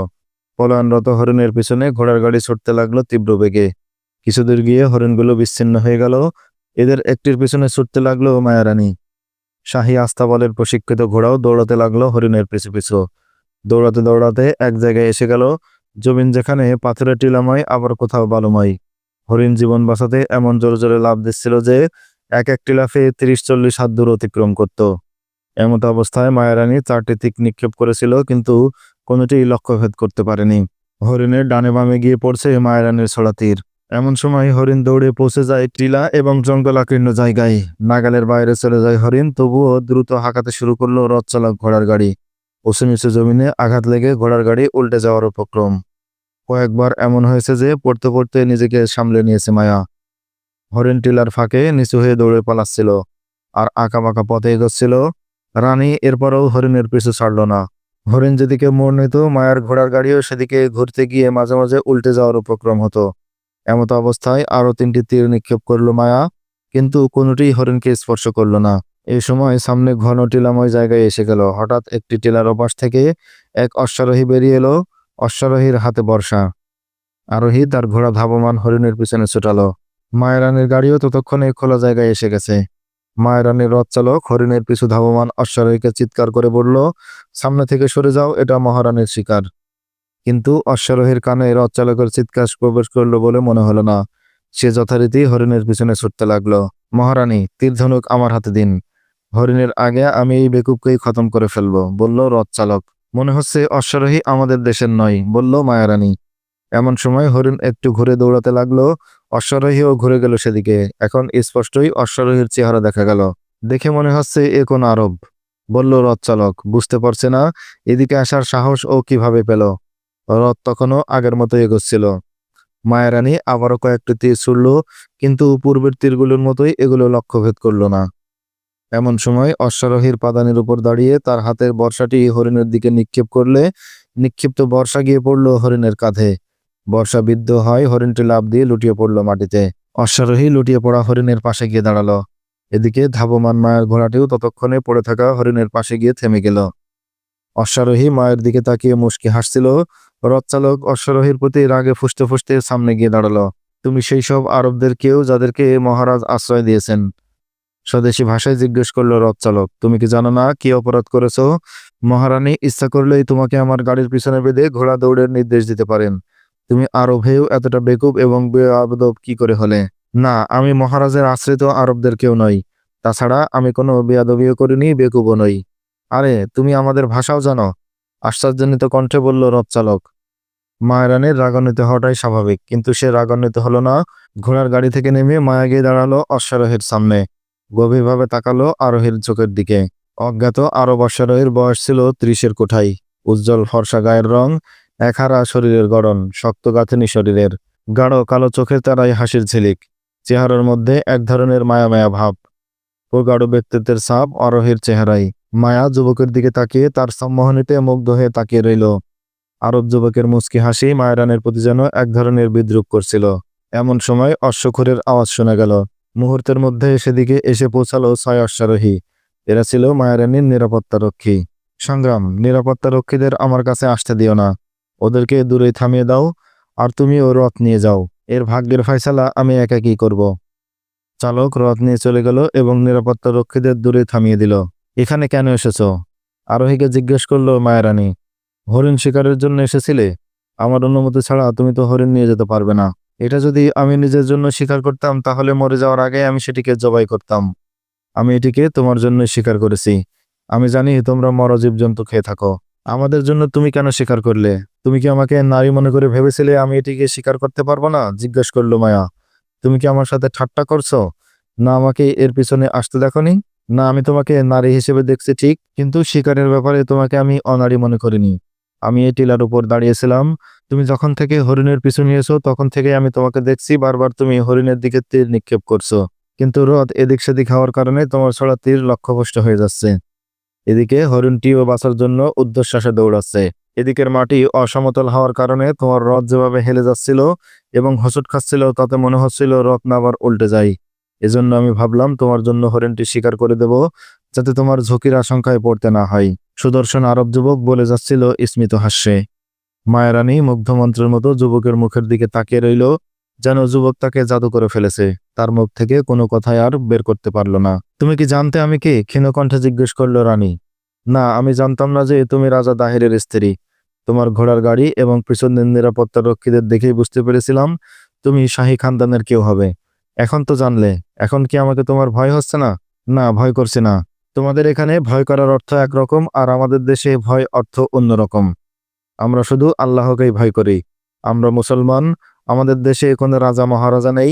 Speaker 1: পলায়নরত হরিণের পিছনে ঘোড়ার গাড়ি ছুটতে লাগলো তীব্র বেগে। কিছুদূর গিয়ে হরিণগুলো বিচ্ছিন্ন হয়ে গেল। এদের একটির পিছনে ছুটতে লাগলো মায়ারানী। শাহী আস্তাবলের প্রশিক্ষিত ঘোড়াও দৌড়াতে লাগলো হরিণের পিছু পিছু। দৌড়াতে দৌড়াতে এক জায়গায় এসে গেল। জমিন যেখানে পাথরের টিলাময়, আবার কোথাও বালুময়। হরিণ জীবন বাঁচাতে এমন জোরে জোরে লাফ দিচ্ছিল যে একটি লাফে 30-40 হাত দূর অতিক্রম করত। এমত অবস্থায় মায়ারানী 4টি তীর নিক্ষেপ করেছিল, কিন্তু কোনোটি লক্ষ্যভেদ করতে পারেনি। হরিণের ডানে বামে গিয়ে পড়ছে মায়ারানীর ছোড়া তীর। এমন সময় হরিণ দৌড়ে পৌঁছে যায় টিলা এবং জঙ্গলাকীর্ণ জায়গায়। নাগালের বাইরে চলে যায় হরিণ, তবুও দ্রুত হাঁকাতে শুরু করলো রথ চালক ঘোড়ার গাড়ি। উঁচু নিচু জমিনে আঘাত লেগে ঘোড়ার গাড়ি উল্টে যাওয়ার উপক্রম। কয়েকবার এমন হয়েছে যে পড়তে পড়তে নিজেকে সামলে নিয়েছে মায়া। হরিণ টিলার ফাঁকে নিচু হয়ে দৌড়ে পালাচ্ছিল আর আঁকাবাঁকা পথে এগোচ্ছিল। রানী এরপরও হরিণের পিছু ছাড়ল না। হরিণ যেদিকে মোড় নিত, মায়ার ঘোড়ার গাড়িও সেদিকে ঘুরতে গিয়ে মাঝে মাঝে উল্টে যাওয়ার উপক্রম হতো। এমত অবস্থায় আরো 3টি তীর নিক্ষেপ করল মায়া, কিন্তু কোনোটি হরিণকে স্পর্শ করল না। এই সময় সামনে ঘন টিলাময় জায়গায় এসে গেল। হঠাৎ একটি টিলার ওপাশ থেকে এক অশ্বারোহী বেরিয়ে এলো। অশ্বারোহীর হাতে বর্ষা। আরোহী তার ঘোড়া ধাবমান হরিণের পিছনে ছুটালো। মায়ারানীর গাড়িও ততক্ষণে খোলা জায়গায় এসে গেছে। মায়ারানীর রথ চালক হরিণের পিছু ধাবমান অশ্বারোহীকে চিৎকার করে বলল, সামনে থেকে সরে যাও, এটা মহারানীর শিকার। কিন্তু অশ্বারোহীর কানে রথ চালকের চিৎকার প্রবেশ করলো বলে মনে হলো না। সে যথারীতি হরিণের পিছনে ছুটতে লাগলো। মহারানী, তীর ধনুক আমার হাতে দিন। হরিণের আগে আমি এই বেকুবকেই খতম করে ফেলবো, বলল রথ চালক। মনে হচ্ছে অশ্বারোহী আমাদের দেশের নয়, বলল মায়ারানী। এমন সময় হরিণ একটু ঘুরে দৌড়াতে লাগলো। অশ্বারোহীও ঘুরে গেল সেদিকে। এখন স্পষ্টই অশ্বারোহীর চেহারা দেখা গেল। দেখে মনে হচ্ছে এ কোন আরব, বলল রথ চালক। বুঝতে পারছে না এদিকে আসার সাহস ও কিভাবে পেল। রথ তখনও আগের মতো এগোচ্ছিল। মায়ারানী আবারও কয়েকটি তীর ছুড়ল, কিন্তু পূর্বের তীরগুলোর মতোই এগুলো লক্ষ্যভেদ করল না। এমন সময় অশ্বারোহীর পাদানির উপর দাঁড়িয়ে তার হাতের বর্ষাটি হরিণের দিকে নিক্ষেপ করলে নিক্ষিপ্ত বর্ষা গিয়ে পড়ল হরিণের কাঁধে। বর্ষা বিদ্ধ হয়, হরিণটি লাফ দিয়ে লুটিয়ে পড়ল মাটিতে। অশ্বারোহী লুটিয়ে পড়া হরিণের পাশে গিয়ে দাঁড়ালো। এদিকে ধাবমান মায়ের ঘোড়াটিও ততক্ষণে পড়ে থাকা হরিণের পাশে গিয়ে থেমে গেল। অশ্বারোহী মায়ের দিকে তাকিয়ে মুচকি হাসছিল। রথ চালক অশ্বারোহীর প্রতি রাগে ফুঁসতে ফুঁসতে সামনে গিয়ে দাঁড়ালো। তুমি সেই সব আরবদের কেউ যাদেরকে মহারাজ আশ্রয় দিয়েছেন? স্বদেশী ভাষায় জিজ্ঞেস করল রথ চালক। তুমি কি জানো না কি অপরাধ করেছো? মহারানী ইচ্ছা করলেই তোমাকে আমার গাড়ির পিছনে বেঁধে ঘোড়া দৌড়ের নির্দেশ দিতে পারেন। তুমি আরব হয়েও এতটা বেকুব এবং বেয়াদব কি করে হলে? না, আমি মহারাজের আশ্রিত আরবদের কেউ নই। তাছাড়া আমি কোনো বেয়াদবিও করিনি, বেকুবও নই। আরে, তুমি আমাদের ভাষাও জানো? আশ্চর্যান্বিত কণ্ঠে বলল রথ চালক। মায়ারানীর রাগান্বিত হওয়াটাই স্বাভাবিক, কিন্তু সে রাগান্বিত হলো না। ঘোড়ার গাড়ি থেকে নেমে মায়া গিয়ে দাঁড়ালো অশ্বারোহীর সামনে। গভীরভাবে তাকালো আরোহীর চোখের দিকে। অজ্ঞাত আরব অশ্বারোহীর বয়স ছিল 30-এর কোঠায়। উজ্জ্বল ফর্সা গায়ের রং, একহারা শরীরের গড়ন, শক্ত গাঁথনি শরীরের, গাঢ় কালো চোখের তারাই হাসির ঝিলিক। চেহারার মধ্যে এক ধরনের মায়া মায়া ভাব। প্রগাঢ় ব্যক্তিত্বের ছাপ আরোহীর চেহারায়। মায়া যুবকের দিকে তাকিয়ে তার সম্মোহনীতে মুগ্ধ হয়ে তাকিয়ে রইল। আরব যুবকের মুচকি হাসি মায়রানের প্রতি যেন এক ধরনের বিদ্রুপ করছিল। এমন সময় অশ্বক্ষুরের আওয়াজ শোনা গেল। মুহূর্তের মধ্যে সেদিকে এসে পৌঁছালো 6 অশ্বারোহী। এরা ছিল মায়ারানীর নিরাপত্তারক্ষী। সংগ্রাম, নিরাপত্তারক্ষীদের আমার কাছে আসতে দিও না। ওদেরকে দূরে থামিয়ে দাও, আর তুমি ও রথ নিয়ে যাও। এর ভাগ্যের ফয়সালা আমি একাকী করব। চালক রথ নিয়ে চলে গেল এবং নিরাপত্তারক্ষীদের দূরে থামিয়ে দিল। এখানে কেন এসেছো? আরোহীকে জিজ্ঞেস করলো মায়ারানী। হরিণ শিকারের জন্য এসেছিলে? আমার অনুমতি ছাড়া তুমি তো হরিণ নিয়ে যেতে পারবে না। এটা যদি আমি নিজের জন্য শিকার করতাম তাহলে মরে যাওয়ার আগে আমি সেটিকে জবাই করতাম। আমি এটিকে তোমার জন্য শিকার করেছি। আমি জানি তোমরা মর জীবজন্তু খেয়ে থাকো। আমাদের জন্য তুমি কেন শিকার করলে? তুমি কি আমাকে নারী মনে করে ভেবেছিলে আমি এটিকে শিকার করতে পারবো না? জিজ্ঞেস করলো মায়া। তুমি কি আমার সাথে ঠাট্টা করছো? না, আমাকে এর পিছনে আসতে দেখোনি? না, আমি তোমাকে নারী হিসেবে দেখছি ঠিক, কিন্তু শিকারের ব্যাপারে তোমাকে আমি অনারী মনে করিনি। আমি এই টিলার উপর দাঁড়িয়েছিলাম। তুমি যখন থেকে হরিণের পিছু নিয়েছো তখন থেকে আমি তোমাকে দেখছি বারবার তুমি হরিণের দিকে তীর নিক্ষেপ করছো, কিন্তু রথ এদিক সেদিক হওয়ার কারণে তোমার ছড়া তীর লক্ষ্যভ্রষ্ট হয়ে যাচ্ছে। এদিকে হরিণটিও বাঁচার জন্য ঊর্ধ্বশ্বাসে দৌড়াচ্ছে। এদিকের মাটি অসমতল হওয়ার কারণে তোমার রথ যেভাবে হেলে যাচ্ছিল এবং হোঁচট খাচ্ছিল তাতে মনে হচ্ছিল রথ না আবার উল্টে যায়। এজন্য আমি ভাবলাম তোমার জন্য হরিণটি শিকার করে দেব, যাতে তোমার ঝুঁকির আশঙ্কায় পড়তে না হয়। সুদর্শন আরব যুবক বলে যাচ্ছিল স্মিত হাস্যে। মায়ারানী মুগ্ধমন্ত্রের মতো যুবকের মুখের দিকে তাকিয়ে রইল, যেন যুবক তাকে জাদু করে ফেলেছে। তার মুখ থেকে কোনো কথাই আর বের করতে পারল না। তুমি কি জানতে আমি কে? ক্ষীণকণ্ঠে জিজ্ঞেস করল রানী। না, আমি জানতাম না যে তুমি রাজা দাহিরের স্ত্রী। তোমার ঘোড়ার গাড়ি এবং পিছনের নিরাপত্তা রক্ষীদের দেখেই বুঝতে পেরেছিলাম তুমি শাহী খানদানের কেউ হবে। এখন তো জানলে, এখন কি আমাকে তোমার ভয় হচ্ছে না? না, ভয় করছে না। তোমাদের এখানে ভয় করার অর্থ একরকম, আর আমাদের দেশে ভয় অর্থ অন্যরকম। আমরা শুধু আল্লাহকেই ভয় করি। আমরা মুসলমান। আমাদের দেশে কোনো রাজা মহারাজা নেই,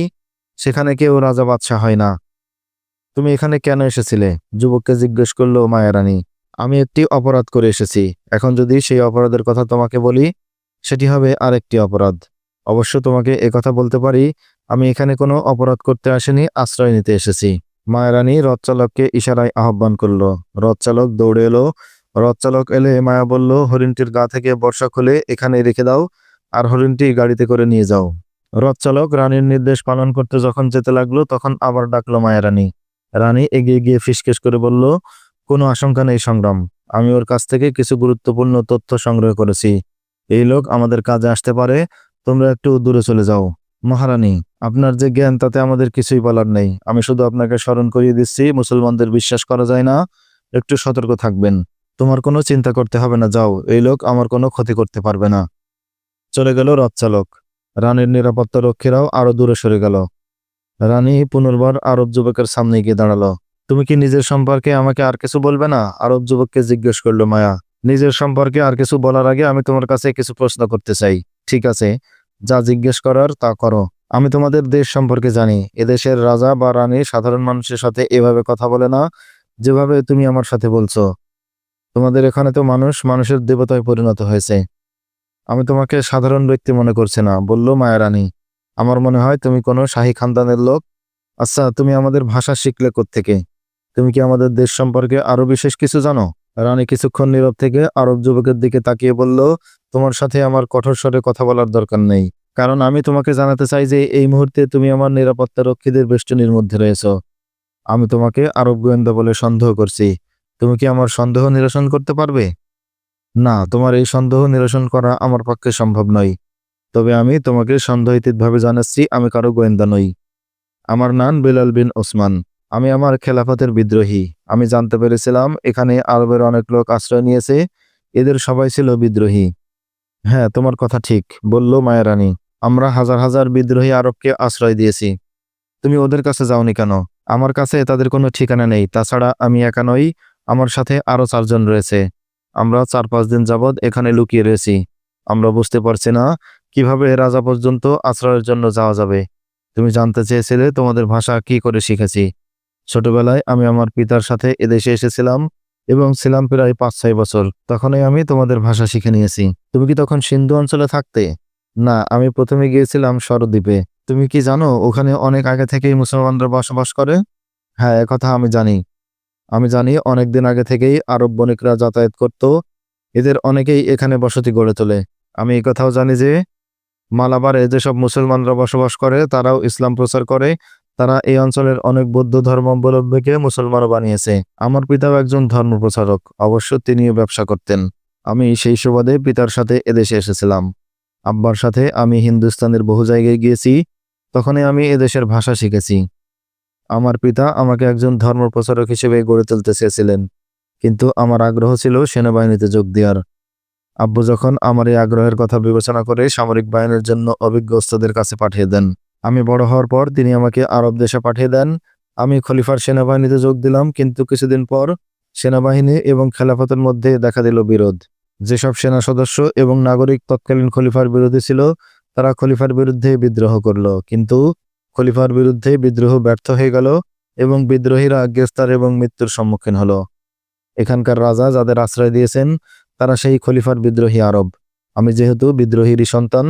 Speaker 1: সেখানে কেউ রাজা বাদশাহ হয় না। তুমি এখানে কেন এসেছিলে? যুবককে জিজ্ঞেস করলো মায়ারানী। আমি একটি অপরাধ করে এসেছি। এখন যদি সেই অপরাধের কথা তোমাকে বলি, সেটি হবে আরেকটি অপরাধ। অবশ্য তোমাকে একথা বলতে পারি, আমি এখানে কোনো অপরাধ করতে আসিনি, আশ্রয় নিতে এসেছি। মায়ারানী রথচালককে ইশারায় আহ্বান করলো। রথচালক দৌড়ে এলো। রথচালক এলে মায়া বলল, হরিণটির গা থেকে বর্ষা খুলে এখানে রেখে দাও, আর হরিণটি গাড়িতে করে নিয়ে যাও। রথচালক রানীর নির্দেশ পালন করতে যখন যেতে লাগলো তখন আবার ডাকলো মায়ারানী। রানী এগিয়ে গিয়ে ফিসফিস করে বলল, কোনো আশঙ্কা নেই সংগ্রাম। আমি ওর কাছ থেকে কিছু গুরুত্বপূর্ণ তথ্য সংগ্রহ করেছি। এই লোক আমাদের কাজে আসতে পারে। তোমরা একটু দূরে চলে যাও। মহারানী, আপনার যে জ্ঞান তাতে আমাদের কিছুই বলার নেই। আমি শুধু আপনাকে স্মরণ করিয়ে দিচ্ছি, মুসলমানদের বিশ্বাস করা যায় না। একটু সতর্ক থাকবেন। তোমার কোনো চিন্তা করতে হবে না, যাও। এই লোক আমার কোনো ক্ষতি করতে পারবে না। চলে গেল রথচালক। রানীর নিরাপত্তা রক্ষীরাও আরো দূরে সরে গেল। রানী পুনর্বার আরব যুবকের সামনে গিয়ে দাঁড়ালো। তুমি কি নিজের সম্পর্কে আমাকে আর কিছু বলবে না? আরব যুবককে জিজ্ঞেস করলো মায়া। নিজের সম্পর্কে আর কিছু বলার আগে আমি তোমার কাছে কিছু প্রশ্ন করতে চাই। ঠিক আছে, যা জিজ্ঞেস করার তা করো। আমি তোমাদের দেশ সম্পর্কে জানি। এদেশের রাজা বা রানী সাধারণ মানুষের সাথে এভাবে কথা বলে না, যেভাবে তুমি আমার সাথে বলছো। তোমাদের এখানে তো মানুষ মানুষের দেবতায় পরিণত হয়েছে। আমি তোমাকে সাধারণ ব্যক্তি মনে করছি না, বলল মায়া রানী। আমার মনে হয় তুমি কোনো শাহী খানদানের লোক। আচ্ছা, তুমি আমাদের ভাষা শিখলে কোত্থেকে? তুমি কি আমাদের দেশ সম্পর্কে আরো বিশেষ কিছু জানো? রানী কিছুক্ষণ নীরব থেকে আরব যুবকের দিকে তাকিয়ে বলল, তোমার সাথে আমার কঠোর স্বরে কথা বলার দরকার নেই, কারণ আমি তোমাকে জানাতে চাই যে এই মুহূর্তে তুমি আমার নিরাপত্তা রক্ষীদের বেষ্টনীর মধ্যে রয়েছো। আমি তোমাকে আরব গোয়েন্দা বলে সন্দেহ করছি। তুমি কি আমার সন্দেহ নিরসন করতে পারবে? না, তোমার এই সন্দেহ নিরসন করা আমার পক্ষে সম্ভব নয়। তবে আমি তোমাকে সন্দেহিতভাবে জানাচ্ছি, আমি কারো গোয়েন্দা নই। আমার নাম বেলাল বিন ওসমান। আমি আমার খেলাফতের বিদ্রোহী। আমি জানতে পেরেছিলাম এখানে আরবের অনেক লোক আশ্রয় নিয়েছে। এদের সবাই ছিল বিদ্রোহী। হ্যাঁ, তোমার কথা ঠিক, বলল মায়া রানী। আমরা হাজার হাজার বিদ্রোহী আরবকে আশ্রয় দিয়েছি। তুমি ওদের কাছে যাওনি কেন? আমার কাছে তাদের কোনো ঠিকানা নেই। তাছাড়া আমি একা নই, আমার সাথে আরো 4 জন রয়েছে। আমরা 4-5 দিন যাবৎ এখানে লুকিয়ে রয়েছি। আমরা বুঝতে পারছি না কিভাবে রাজা পর্যন্ত আশ্রয়ের জন্য যাওয়া যাবে। তুমি জানতে চেয়েছিলে তোমাদের ভাষা কি করে শিখেছি। ছোটবেলায় আমি আমার পিতার সাথে এদেশে এসেছিলাম এবং ছিলাম প্রায় 5-6 বছর। তখনই আমি তোমাদের ভাষা শিখে নিয়েছি। তুমি কি তখন সিন্ধু অঞ্চলে থাকতে? না, আমি প্রথমে গিয়েছিলাম সরদ্বীপে। তুমি কি জানো ওখানে অনেক আগে থেকেই মুসলমানরা বসবাস করে? হ্যাঁ, একথা আমি জানি। আমি জানি অনেক দিন আগে থেকেই আরব বণিকরা যাতায়াত করত। এদের অনেকেই এখানে বসতি গড়ে তোলে। আমি এই কথাও জানি যে মালাবারে যেসব মুসলমানরা বসবাস করে তারাও ইসলাম প্রচার করে। তারা এই অঞ্চলের অনেক বৌদ্ধ ধর্মাবলম্বীকে মুসলমানও বানিয়েছে। আমার পিতাও একজন ধর্মপ্রচারক, অবশ্য তিনিও ব্যবসা করতেন। আমি সেই সুবাদে পিতার সাথে এদেশে এসেছিলাম। আব্বার সাথে আমি হিন্দুস্তানের বহু জায়গায় গিয়েছি। তখনই আমি এদেশের ভাষা শিখেছি। আমার পিতা আমাকে একজন ধর্মপ্রচারক হিসেবে গড়ে তুলতে চেয়েছিলেন, কিন্তু আমার আগ্রহ ছিল সেনাবাহিনীতে যোগ দেওয়ার। আব্বু যখন আমার এই আগ্রহের কথা বিবেচনা করে সামরিক বাহিনীর জন্য অভিজ্ঞ ওস্তাদের কাছে পাঠিয়ে দেন। আমি বড় হওয়ার পর তিনি আমাকে আরব দেশে পাঠিয়ে দেন। আমি খলিফার সেনাবাহিনীতে যোগ দিলাম, কিন্তু কিছুদিন পর সেনাবাহিনী এবং খেলাফতের মধ্যে দেখা দিল বিরোধ। যেসব সেনা সদস্য এবং নাগরিক তৎকালীন খলিফার বিরোধী ছিল, তারা খলিফার বিরুদ্ধে বিদ্রোহ করল, কিন্তু খলিফার বিরুদ্ধে বিদ্রোহ ব্যর্থ হয়ে গেল এবং বিদ্রোহীরা গ্রেফতার এবং মৃত্যুর সম্মুখীন হলো। এখানকার রাজা যাদের আশ্রয় দিয়েছেন তারা সেই খলিফার বিদ্রোহী আরব। আমি যেহেতু বিদ্রোহীরই সন্তান,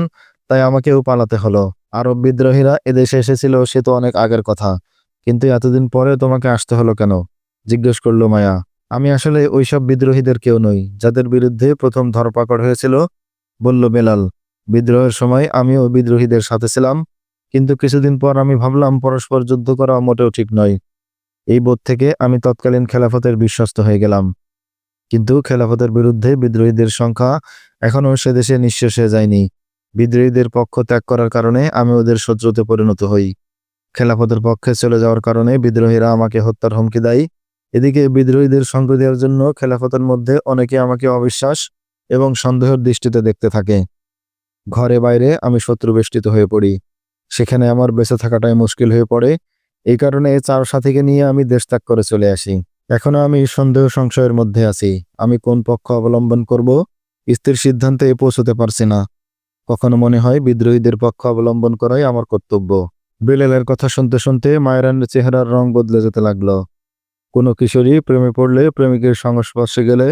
Speaker 1: তাই আমাকেও পালাতে হলো। আরব বিদ্রোহীরা এদেশে এসেছিল সে তো অনেক আগের কথা, কিন্তু এতদিন পরে তোমাকে আসতে হলো কেন? জিজ্ঞেস করল মায়া। আমি আসলে ওইসব বিদ্রোহীদের কেউ নই যাদের বিরুদ্ধে প্রথম ধরপাকড় হয়েছিল, বলল বেলাল। বিদ্রোহের সময় আমিও বিদ্রোহীদের সাথে ছিলাম, কিন্তু কিছুদিন পর আমি ভাবলাম পরস্পর যুদ্ধ করা মোটেও ঠিক নয়। এই বোধ থেকে আমি তৎকালীন খেলাফতের বিশ্বস্ত হয়ে গেলাম। কিন্তু খেলাফতের বিরুদ্ধে বিদ্রোহীদের সংখ্যা এখনও সে দেশে নিঃশেষ হয়ে যায়নি। বিদ্রোহীদের পক্ষ ত্যাগ করার কারণে আমি ওদের শত্রুতে পরিণত হই। খেলাফতের পক্ষে চলে যাওয়ার কারণে বিদ্রোহীরা আমাকে হত্যার হুমকি দেয়। এদিকে বিদ্রোহীদের সঙ্গ দেওয়ার জন্য খেলাফতের মধ্যে অনেকে আমাকে অবিশ্বাস এবং সন্দেহের দৃষ্টিতে দেখতে থাকে। ঘরে বাইরে আমি শত্রু বেষ্টিত হয়ে পড়ি। সেখানে আমার বেঁচে থাকাটাই মুশকিল হয়ে পড়ে। এই কারণে 4 সাথীকে নিয়ে আমি দেশ ত্যাগ করে চলে আসি। এখনো আমি সন্দেহ সংশয়ের মধ্যে আছি। আমি কোন পক্ষ অবলম্বন করব স্থির সিদ্ধান্তে পৌঁছতে পারছি না। কখনো মনে হয় বিদ্রোহীদের পক্ষ অবলম্বন করাই আমার কর্তব্য। বেলালের কথা শুনতে শুনতে মায়েরানের চেহারার রং বদলে যেতে লাগলো। কোনো কিশোরী প্রেমে পড়লে প্রেমিকের সংস্পর্শে গেলে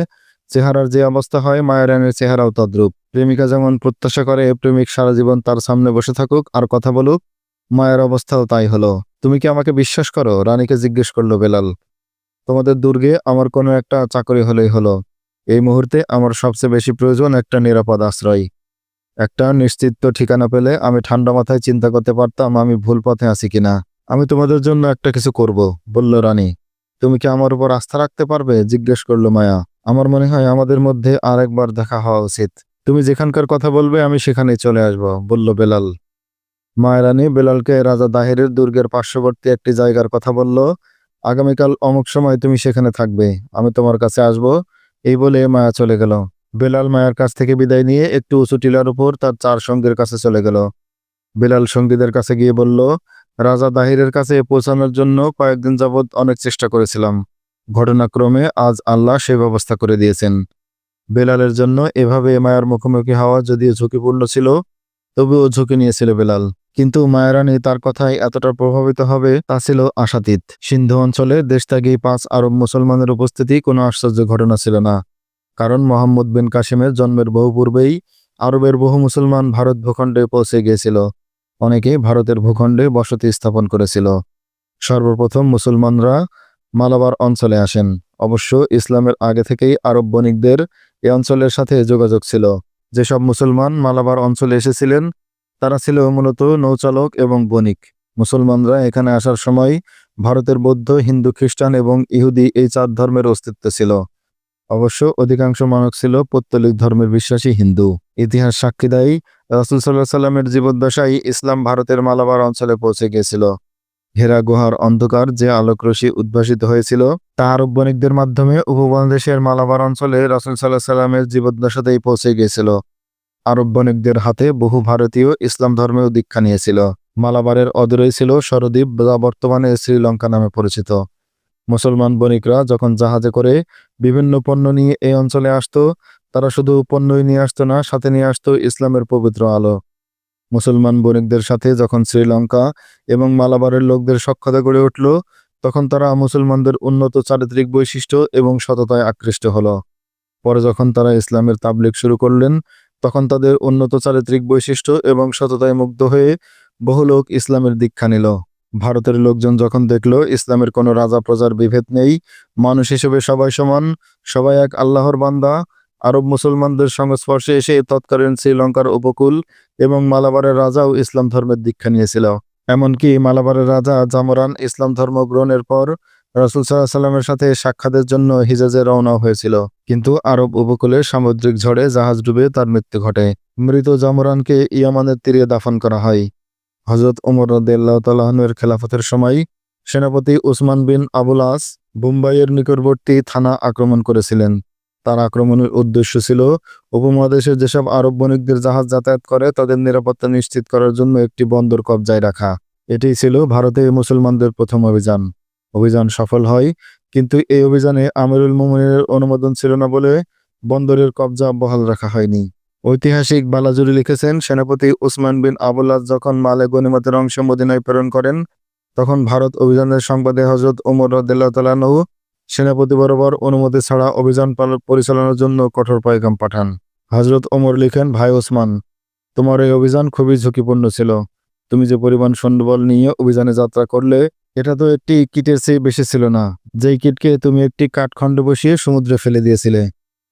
Speaker 1: চেহারার যে অবস্থা হয়, মায়েরানের চেহারাও তদ্রূপ। প্রেমিকা যেমন প্রত্যাশা করে প্রেমিক সারা জীবন তার সামনে বসে থাকুক আর কথা বলুক, মায়ের অবস্থাও তাই হলো। তুমি কি আমাকে বিশ্বাস করো? রানীকে জিজ্ঞেস করলো বেলাল। তোমাদের দুর্গে আমার কোনো একটা চাকরি হলেই হলো। এই মুহূর্তে আমার সবচেয়ে বেশি প্রয়োজন একটা নিরাপদ আশ্রয়। একটা নিশ্চিত ঠিকানা পেলে আমি ঠান্ডা মাথায় চিন্তা করতে পারতাম আমি ভুল পথে আছি কিনা। আমি তোমাদের জন্য একটা কিছু করব, বলল রানী। তুমি কি আমার উপর আস্থা রাখতে পারবে? জিজ্ঞেস করলো মায়া। আমার মনে হয় আমাদের মধ্যে আর একবার দেখা হওয়া উচিত। তুমি যেখানকার কথা বলবে আমি সেখানেই চলে আসব, বলল বেলাল। মায়া রানী বেলালকে রাজা দাহিরের দুর্গের পার্শ্ববর্তী একটি জায়গার কথা বলল। আগামীকাল অমুক সময় তুমি সেখানে থাকবে, আমি তোমার কাছে আসব। এই বলে মায়া চলে গেল। বেলাল মায়ার কাছ থেকে বিদায় নিয়ে একটু উঁচু টিলার উপর তার 4 সঙ্গীর কাছে চলে গেল। বেলাল সঙ্গীদের কাছে গিয়ে বলল, রাজা দাহিরের কাছে পৌঁছানোর জন্য কয়েকদিন যাবৎ অনেক চেষ্টা করেছিলাম। ঘটনাক্রমে আজ আল্লাহ সে ব্যবস্থা করে দিয়েছেন। বেলালের জন্য এভাবে মায়ার মুখোমুখি হওয়া যদিও ঝুঁকিপূর্ণ ছিল, তবুও ঝুঁকি নিয়েছিল বেলাল। কিন্তু মায়ারানী তার কথায় এতটা প্রভাবিত হবে তা ছিল আশাতীত। সিন্ধু অঞ্চলে দেশত্যাগী 5 আরব মুসলমানের উপস্থিতি কোনো আশ্চর্য ঘটনা ছিল না, কারণ মোহাম্মদ বিন কাসিমের জন্মের বহু পূর্বেই আরবের বহু মুসলমান ভারত ভূখণ্ডে পৌঁছে গিয়েছিল। অনেকে ভারতের ভূখণ্ডে বসতি স্থাপন করেছিল। সর্বপ্রথম মুসলমানরা মালাবার অঞ্চলে আসেন। অবশ্য ইসলামের আগে থেকেই আরব বণিকদের এ অঞ্চলের সাথে যোগাযোগ ছিল। যেসব মুসলমান মালাবার অঞ্চলে এসেছিলেন তারা ছিল মূলত নৌচালক এবং বণিক। মুসলমানরা এখানে আসার সময় ভারতের বৌদ্ধ, হিন্দু, খ্রিস্টান এবং ইহুদি এই 4 ধর্মের অস্তিত্ব ছিল। অবশ্য অধিকাংশ মানুষ ছিল পৌত্তলিক ধর্মের বিশ্বাসী হিন্দু। ইতিহাস সাক্ষী দেয়, রাসূল সাল্লাল্লাহু আলাইহি সাল্লামের জীবদ্দশায় ইসলাম ভারতের মালাবার অঞ্চলে পৌঁছে গিয়েছিল। হেরা গুহার অন্ধকার যে আলোকরশ্মি উদ্ভাসিত হয়েছিল তা আরব বণিকদের মাধ্যমে উপমহাদেশের মালাবার অঞ্চলে রাসূল সাল্লাল্লাহু আলাইহি সাল্লামের জীবদ্দশাতেই পৌঁছে গিয়েছিল। আরব বণিকদের হাতে বহু ভারতীয় ইসলাম ধর্মেও দীক্ষা নিয়েছিল। মালাবারের অদূরেই ছিল সরদ্বীপ, যা বর্তমানে শ্রীলঙ্কা নামে পরিচিত। মুসলমান বণিকরা যখন জাহাজে করে বিভিন্ন পণ্য নিয়ে এই অঞ্চলে আসতো, তারা শুধু পণ্যই নিয়ে আসতো না, সাথে নিয়ে আসতো ইসলামের পবিত্র আলো। মুসলমান বণিকদের সাথে যখন শ্রীলঙ্কা এবং মালাবারের লোকদের সখ্যতা গড়ে উঠল, তখন তারা মুসলমানদের উন্নত চারিত্রিক বৈশিষ্ট্য এবং সততায় আকৃষ্ট হলো। পরে যখন তারা ইসলামের তাবলীগ শুরু করলেন, তখন তাদের উন্নত চারিত্রিক বৈশিষ্ট্য এবং সততায় মুগ্ধ হয়ে বহু লোক ইসলামের দীক্ষা নিল। ভারতের লোকজন যখন দেখল ইসলামের কোনো রাজা প্রজার বিভেদ নেই, মানুষ হিসেবে সবাই সমান, সবাই এক আল্লাহর বান্দা, আরব মুসলমানদের সংস্পর্শে এসে তৎকালীন শ্রীলঙ্কার উপকূল এবং মালাবারের রাজাও ইসলাম ধর্মের দীক্ষা নিয়েছিল। এমনকি মালাবারের রাজা জামরান ইসলাম ধর্ম গ্রহণের পর রাসূল সাল্লাল্লাহু আলাইহি সাল্লামের সাথে সাক্ষাতের জন্য হিজাজে রওনা হয়েছিল, কিন্তু আরব উপকূলে সামুদ্রিক ঝড়ে জাহাজ ডুবে তার মৃত্যু ঘটে। মৃত জামরানকে ইয়ামানের তীরে দাফন করা হয়। হযরত ওমর রাদিয়াল্লাহু তাআলা আনহু-এর খেলাফতের সময় সেনাপতি উসমান বিন আবুল আস বোম্বাইয়ের নিকটবর্তী থানা আক্রমণ করেছিলেন। তার আক্রমণের উদ্দেশ্য ছিল উপমহাদেশে যেসব আরব বণিকদের জাহাজ যাতায়াত করে তাদের নিরাপত্তা নিশ্চিত করার জন্য একটি বন্দর কবজায় রাখা। এটিই ছিল ভারতে মুসলমানদের প্রথম অভিযান। অভিযান সফল হয়, কিন্তু এই অভিযানে আমিরুল মুমিনের অনুমোদন ছিল না বলে বন্দরের কবজা বহাল রাখা হয়নি। ঐতিহাসিক বালাজুরি লিখেছেন, সেনাপতি উসমান বিন আবুল আস যখন মালে গনিমতের অংশ মদিনায় প্রেরণ করেন, তখন ভারত অভিযানের সংবাদে হযরত ওমর রাদিয়াল্লাহু তাআলা আনহু সেনাপতি বরাবর অনুমতি ছাড়া অভিযান পরিচালনার জন্য কঠোর পয়গাম পাঠান। হযরত ওমর লিখেন, ভাই ওসমান, তোমার এই অভিযান খুবই ঝুঁকিপূর্ণ ছিল। তুমি যে পরিমাণ সৈন্যবল নিয়ে অভিযানে যাত্রা করলে, এটা তো একটি কিটের চেয়ে বেশি ছিল না, যেই কিটকে তুমি একটি কাঠখণ্ডে বসিয়ে সমুদ্রে ফেলে দিয়েছিলে।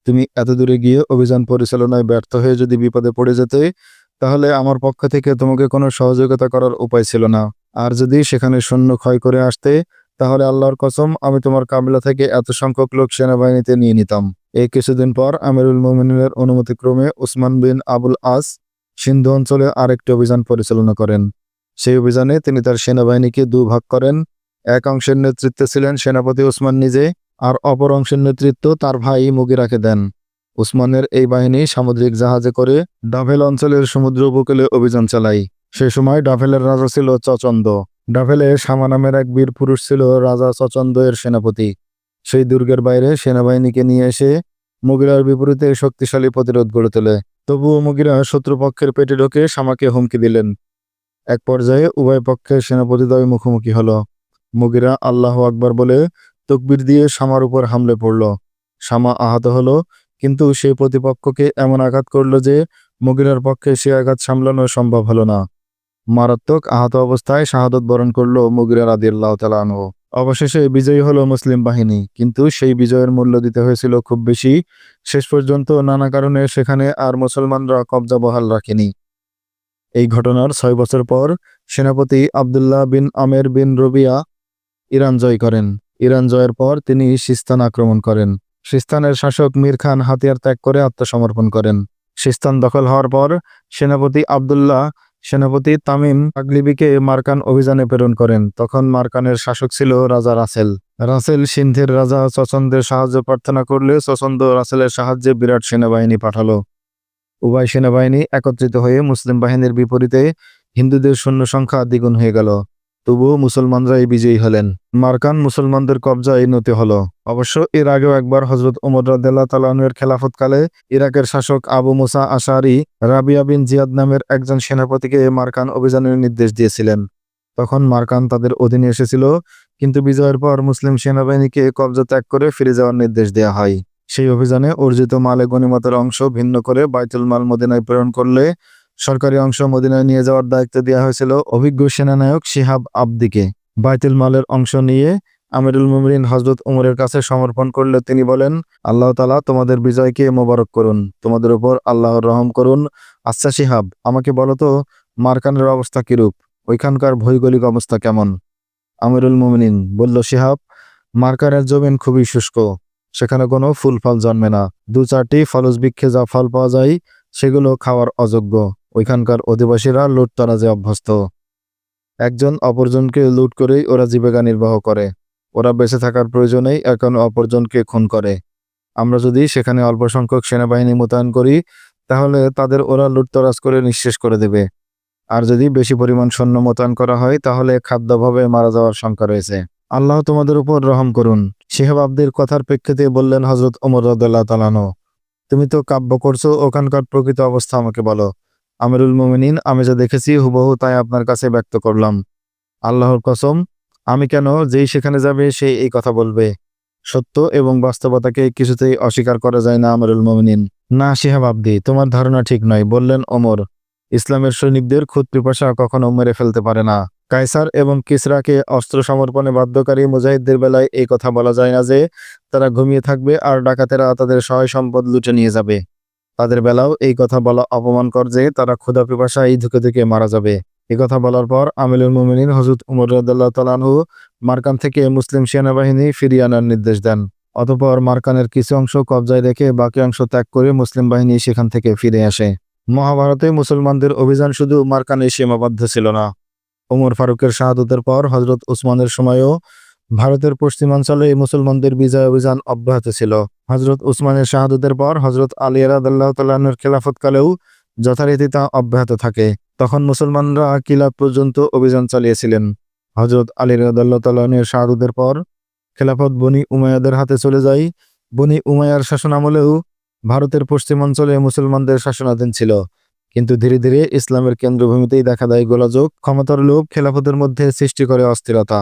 Speaker 1: তুমি এত দূরে গিয়ে অভিযান পরিচালনায় ব্যর্থ হয়ে যদি বিপদে পড়ে যেতে, তাহলে আমার পক্ষ থেকে তোমাকে কোনো সহযোগিতা করার উপায় ছিল না। আর যদি সেখানে সৈন্য ক্ষয় করে আসতে, তাহলে আল্লাহর কসম আমি তোমার কাবিলা থেকে এত সংখ্যক লোক সেনাবাহিনীতে নিয়ে নিতাম। এই কিছুদিন পর আমিরুল মুমিনের অনুমতিক্রমে উসমান বিন আবুল আস সিন্ধু অঞ্চলে আরেকটি অভিযান পরিচালনা করেন। সেই অভিযানে তিনি তার সেনাবাহিনীকে 2 ভাগ করেন। এক অংশের নেতৃত্বে ছিলেন সেনাপতি উসমান নিজে, আর অপর অংশের নেতৃত্ব তার ভাই মুগিরাকে দেন। উসমানের এই বাহিনী সামুদ্রিক জাহাজে করে ডাভেল অঞ্চলের সমুদ্র উপকূলে অভিযান চালায়। সে সময় ডাভেলের রাজা ছিল চচন্দ। ডাভেলে শামা নামের এক বীর পুরুষ ছিল রাজা চচন্দ এর সেনাপতি। সেই দুর্গের বাইরে সেনাবাহিনীকে নিয়ে এসে মুগিরার বিপরীতে শক্তিশালী প্রতিরোধ গড়ে তোলে। তবুও মুগিরা শত্রুপক্ষের পেটে ঢোকে শামাকে হুমকি দিলেন। এক পর্যায়ে উভয় পক্ষের সেনাপতিদ্বয় মুখোমুখি হলো। মুগিরা আল্লাহু আকবার বলে তকবীর দিয়ে শামার উপর হামলে পড়ল। শামা আহত হলো, কিন্তু সেই প্রতিপক্ষকে এমন আঘাত করল যে মুগিরার পক্ষে সে আঘাত সামলানো সম্ভব হলো না। মারাত্মক আহত অবস্থায় শাহাদত বরণ করল মুগিরা রাদিয়াল্লাহু তাআলা আনহু। অবশেষে বিজয়ী হলো মুসলিম বাহিনী, কিন্তু সেই বিজয়ের মূল্য দিতে হয়েছিল খুব বেশি। শেষ পর্যন্ত নানা কারণে সেখানে আর মুসলমানরা কবজা বহাল রাখেনি। এই ঘটনার 6 বছর পর সেনাপতি আবদুল্লাহ বিন আমের বিন রবিয়া ইরান জয় করেন। ইরান জয়ের পর তিনি সিস্তান আক্রমণ করেন। সিস্তানের শাসক মীর খান হাতিয়ার ত্যাগ করে আত্মসমর্পণ করেন। সিস্তান দখল হওয়ার পর সেনাপতি আবদুল্লাহ সেনাপতি তামিম তাগলিবিকে মারকান অভিযানে প্রেরণ করেন। তখন মারকানের শাসক ছিল রাজা রাসেল। রাসেল সিন্ধের রাজা চচন্দের সাহায্য প্রার্থনা করলে চচন্দ রাসেলের সাহায্যে বিরাট সেনাবাহিনী পাঠালো। উভয় সেনাবাহিনী একত্রিত হয়ে মুসলিম বাহিনীর বিপরীতে হিন্দুদের সৈন্য সংখ্যা দ্বিগুণ হয়ে গেল। তবুও মুসলমানরাই বিজয়ী হলেন। মারকান মুসলমানদের কবজায় নতি হলো। অবশ্য এর আগেও একবার হযরত ওমর রাদিয়াল্লাহু তাআলা আনহু এর খেলাফতকালে ইরাকের শাসক আবু মুসা আশআরী রাবিয়া বিন জিয়াদ নামের একজন সেনাপতিকে মারকান অভিযানের নির্দেশ দিয়েছিলেন। তখন মারকান তাদের অধীনে এসেছিল, কিন্তু বিজয়ের পর মুসলিম সেনাবাহিনীকে কবজা ত্যাগ করে ফিরে যাওয়ার নির্দেশ দেওয়া হয়। সেই অভিযানে অর্জিত মালে গনিমতের অংশ ভিন্ন করে বাইতুল মাল মদিনায় প্রেরণ করলে সরকারি অংশ মদিনায় নিয়ে যাওয়ার দায়িত্ব দেওয়া হয়েছিল অভিজ্ঞ সেনানায়ক শিহাব আবদিকে। বাইতুল মালের অংশ নিয়ে আমিরুল মুমিনিন হযরত ওমরের কাছে সমর্পণ করলে তিনি বলেন, আল্লাহ তাআলা তোমাদের বিজয়কে মোবারক করুন, তোমাদের উপর আল্লাহর রহম করুন। আচ্ছা শিহাব, আমাকে বলো তো মারকানের অবস্থা কিরূপ, ওইখানকার ভৌগোলিক অবস্থা কেমন? আমিরুল মুমিনিন বলল, শিহাব, মারকানের জমিন খুবই শুষ্ক, সেখানে কোনো ফুল ফল জন্মে না। 2-4টি ফলজ বৃক্ষে যা ফল পাওয়া যায় সেগুলো খাওয়ার অযোগ্য। ওইখানকার অধিবাসীরা লুটতরাজে অভ্যস্ত। একজন অপরজনকে লুট করেই ওরা জীবিকা নির্বাহ করে। ওরা বেঁচে থাকার প্রয়োজনেই এখন অপরজনকে খুন করে। আমরা যদি সেখানে অল্প সংখ্যক সেনাবাহিনী মোতায়েন করি তাহলে তাদের ওরা লুটতরাজ করে নিঃশেষ করে দেবে। আর যদি বেশি পরিমাণ সৈন্য মোতায়েন করা হয় তাহলে খাদ্যাভাবে মারা যাওয়ার শঙ্কা রয়েছে। আল্লাহ তোমাদের উপর রহম করুন। শিহাব আবদির কথার প্রেক্ষিতে বললেন হযরত ওমর রাদিয়াল্লাহু তাআলা আনহু, তুমি তো কাব্য করছো, ওখানকার প্রকৃত অবস্থা আমাকে বলো। আমিরুল মুমিনিন, আমি যা দেখেছি হুবহু তাই আপনার কাছে ব্যক্ত করলাম। আল্লাহর কসম, আমি কেন, যেই সেখানে যাবে সেই এই কথা বলবে। সত্য এবং বাস্তবতাকে কিছুতেই অস্বীকার করা যায় না আমিরুল মুমিনিন। না শিহাব আবদি, তোমার ধারণা ঠিক নয়, বললেন ওমর। ইসলামের সৈনিকদের খুদ পিপাসা কখনো মেরে ফেলতে পারে না। কায়সার এবং কিসরাকে অস্ত্র সমর্পণে বাধ্যকারী মুজাহিদদের বেলায় এই কথা বলা যায় না যে তারা ঘুমিয়ে থাকবে আর ডাকাতেরা তাদের সহায় সম্পদ লুটে নিয়ে যাবে। তাদের বেলাও এই কথা বলা অপমানকর যে তারা ক্ষুধা পিপাসায় ধুকে ধুকে মারা যাবে। এই কথা বলার পর আমিরুল মুমিনিন হযরত ওমর রাদিয়াল্লাহু তাআলা আনহু মারকান থেকে মুসলিম সেনাবাহিনী ফিরিয়ে আনার নির্দেশ দেন। অতঃপর মারকানের কিছু অংশ কবজায় রেখে বাকি অংশ ত্যাগ করে মুসলিম বাহিনী সেখান থেকে ফিরে আসে। মহাভারতে মুসলমানদের অভিযান শুধু মারকানে সীমাবদ্ধ ছিল না। ওমর ফারুকের শাহাদতের পর হযরত উসমানের সময়ও ভারতের পশ্চিমাঞ্চলে মুসলমানদের বিজয় অভিযান অব্যাহত ছিল। হযরত উসমানের শাহাদতের পর হযরত আলী রাদিয়াল্লাহু তাআলা আনহুর খেলাফতকালেও যথারীতি তা অব্যাহত থাকে। তখন মুসলমানরা কিলাত পর্যন্ত অভিযান চালিয়েছিলেন। হযরত আলী রাদিয়াল্লাহু তাআলা আনহুর শাহাদতের পর খেলাফত বনি উমাইয়াদের হাতে চলে যায়। বনি উমাইয়ার শাসনামলেও ভারতের পশ্চিমাঞ্চলে মুসলমানদের শাসনাধীন ছিল, কিন্তু ধীরে ধীরে ইসলামের কেন্দ্রভূমিতেই দেখা দেয় গোলযোগ। ক্ষমতার লোভ খেলাফতের মধ্যে সৃষ্টি করে অস্থিরতা।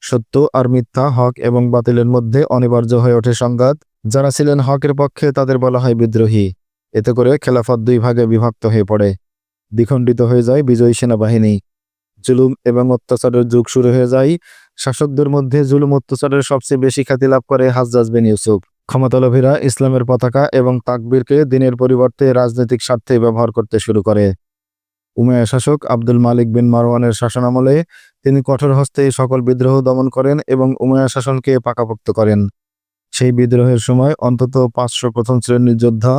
Speaker 1: সত্য আর মিথ্যা, হক এবং বাতিলের মধ্যে অনিবার্য হয়ে ওঠে সংঘাত। যারা ছিলেন হকের পক্ষে তাদের বলা হয় বিদ্রোহী। এতে করে খেলাফত দুই ভাগে বিভক্ত হয়ে পড়ে। দ্বিখণ্ডিত হয়ে যায় বিজয়ী সেনাবাহিনী। জুলুম এবং অত্যাচারের যুগ শুরু হয়ে যায়। শাসকদের মধ্যে জুলুম অত্যাচারের সবচেয়ে বেশি খ্যাতি লাভ করে হাজ্জাজ বিন ইউসুফ। ক্ষমতালোভীরা ইসলামের পতাকা এবং তাকবীরকে দিনের পরিবর্তে রাজনৈতিক স্বার্থে ব্যবহার করতে শুরু করে। উমাইয়া শাসক আব্দুল মালিক বিন মারওয়ানের শাসনামলে তিনি কঠোর হস্তে সকল বিদ্রোহ দমন করেন এবং উমাইয়া শাসনকে পাকাপোক্ত করেন। সেই বিদ্রোহের সময় অন্তত 500 প্রথম শ্রেণীর যোদ্ধা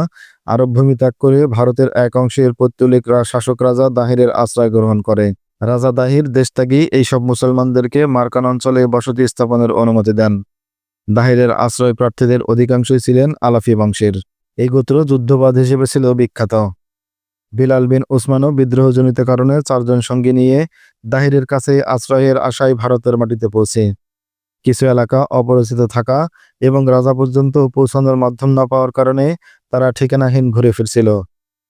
Speaker 1: আরব ভূমি ত্যাগ করে ভারতের এক অংশের পৌত্তলিক শাসক রাজা দাহিরের আশ্রয় গ্রহণ করে। রাজা দাহির দেশত্যাগী এইসব মুসলমানদেরকে মারকান অঞ্চলে বসতি স্থাপনের অনুমতি দেন। দাহিরের আশ্রয় প্রার্থীদের অধিকাংশই ছিলেন আলাফি বংশের। এই গোত্র যুদ্ধবাদ হিসেবে ছিল বিখ্যাত। বিলাল বিন উসমানও বিদ্রোহজনিত কারণে 4 জন সঙ্গী নিয়ে দাহিরের কাছে আশ্রয়ের আশায় ভারতের মাটিতে পৌঁছে। কিছু এলাকা অপরিচিত থাকা এবং রাজা পর্যন্ত পৌঁছানোর মাধ্যম না পাওয়ার কারণে তারা ঠিকানাহীন ঘুরে ফিরছিল।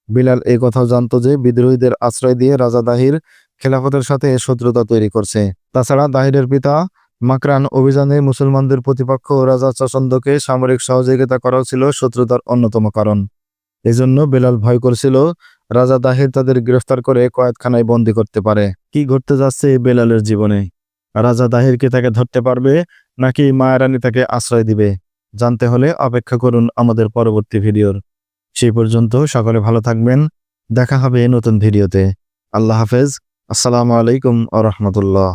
Speaker 1: বিলাল এই কথাও জানত যে বিদ্রোহীদের আশ্রয় দিয়ে রাজা দাহির খেলাফতের সাথে শত্রুতা তৈরি করছে। তাছাড়া দাহিরের পিতা মাকরান অভিযানে মুসলমানদের প্রতিপক্ষ রাজা চচন্দকে সামরিক সহযোগিতা করাও ছিল শত্রুতার অন্যতম কারণ। এজন্য বিলাল ভয় করছিল রাজা দাহির তাদের গ্রেফতার করে কয়েদখানায় বন্দী করতে পারে। কি ঘটতে যাচ্ছে বেলালের জীবনে? রাজা দাহিরকে তাকে ধরতে পারবে নাকি মায়ারানী তাকে আশ্রয় দিবে? জানতে হলে অপেক্ষা করুন আমাদের পরবর্তী ভিডিওর। সেই পর্যন্ত সকলে ভালো থাকবেন। দেখা হবে নতুন ভিডিওতে। আল্লাহ হাফেজ। আসসালামু আলাইকুম ওয়া রাহমাতুল্লাহ।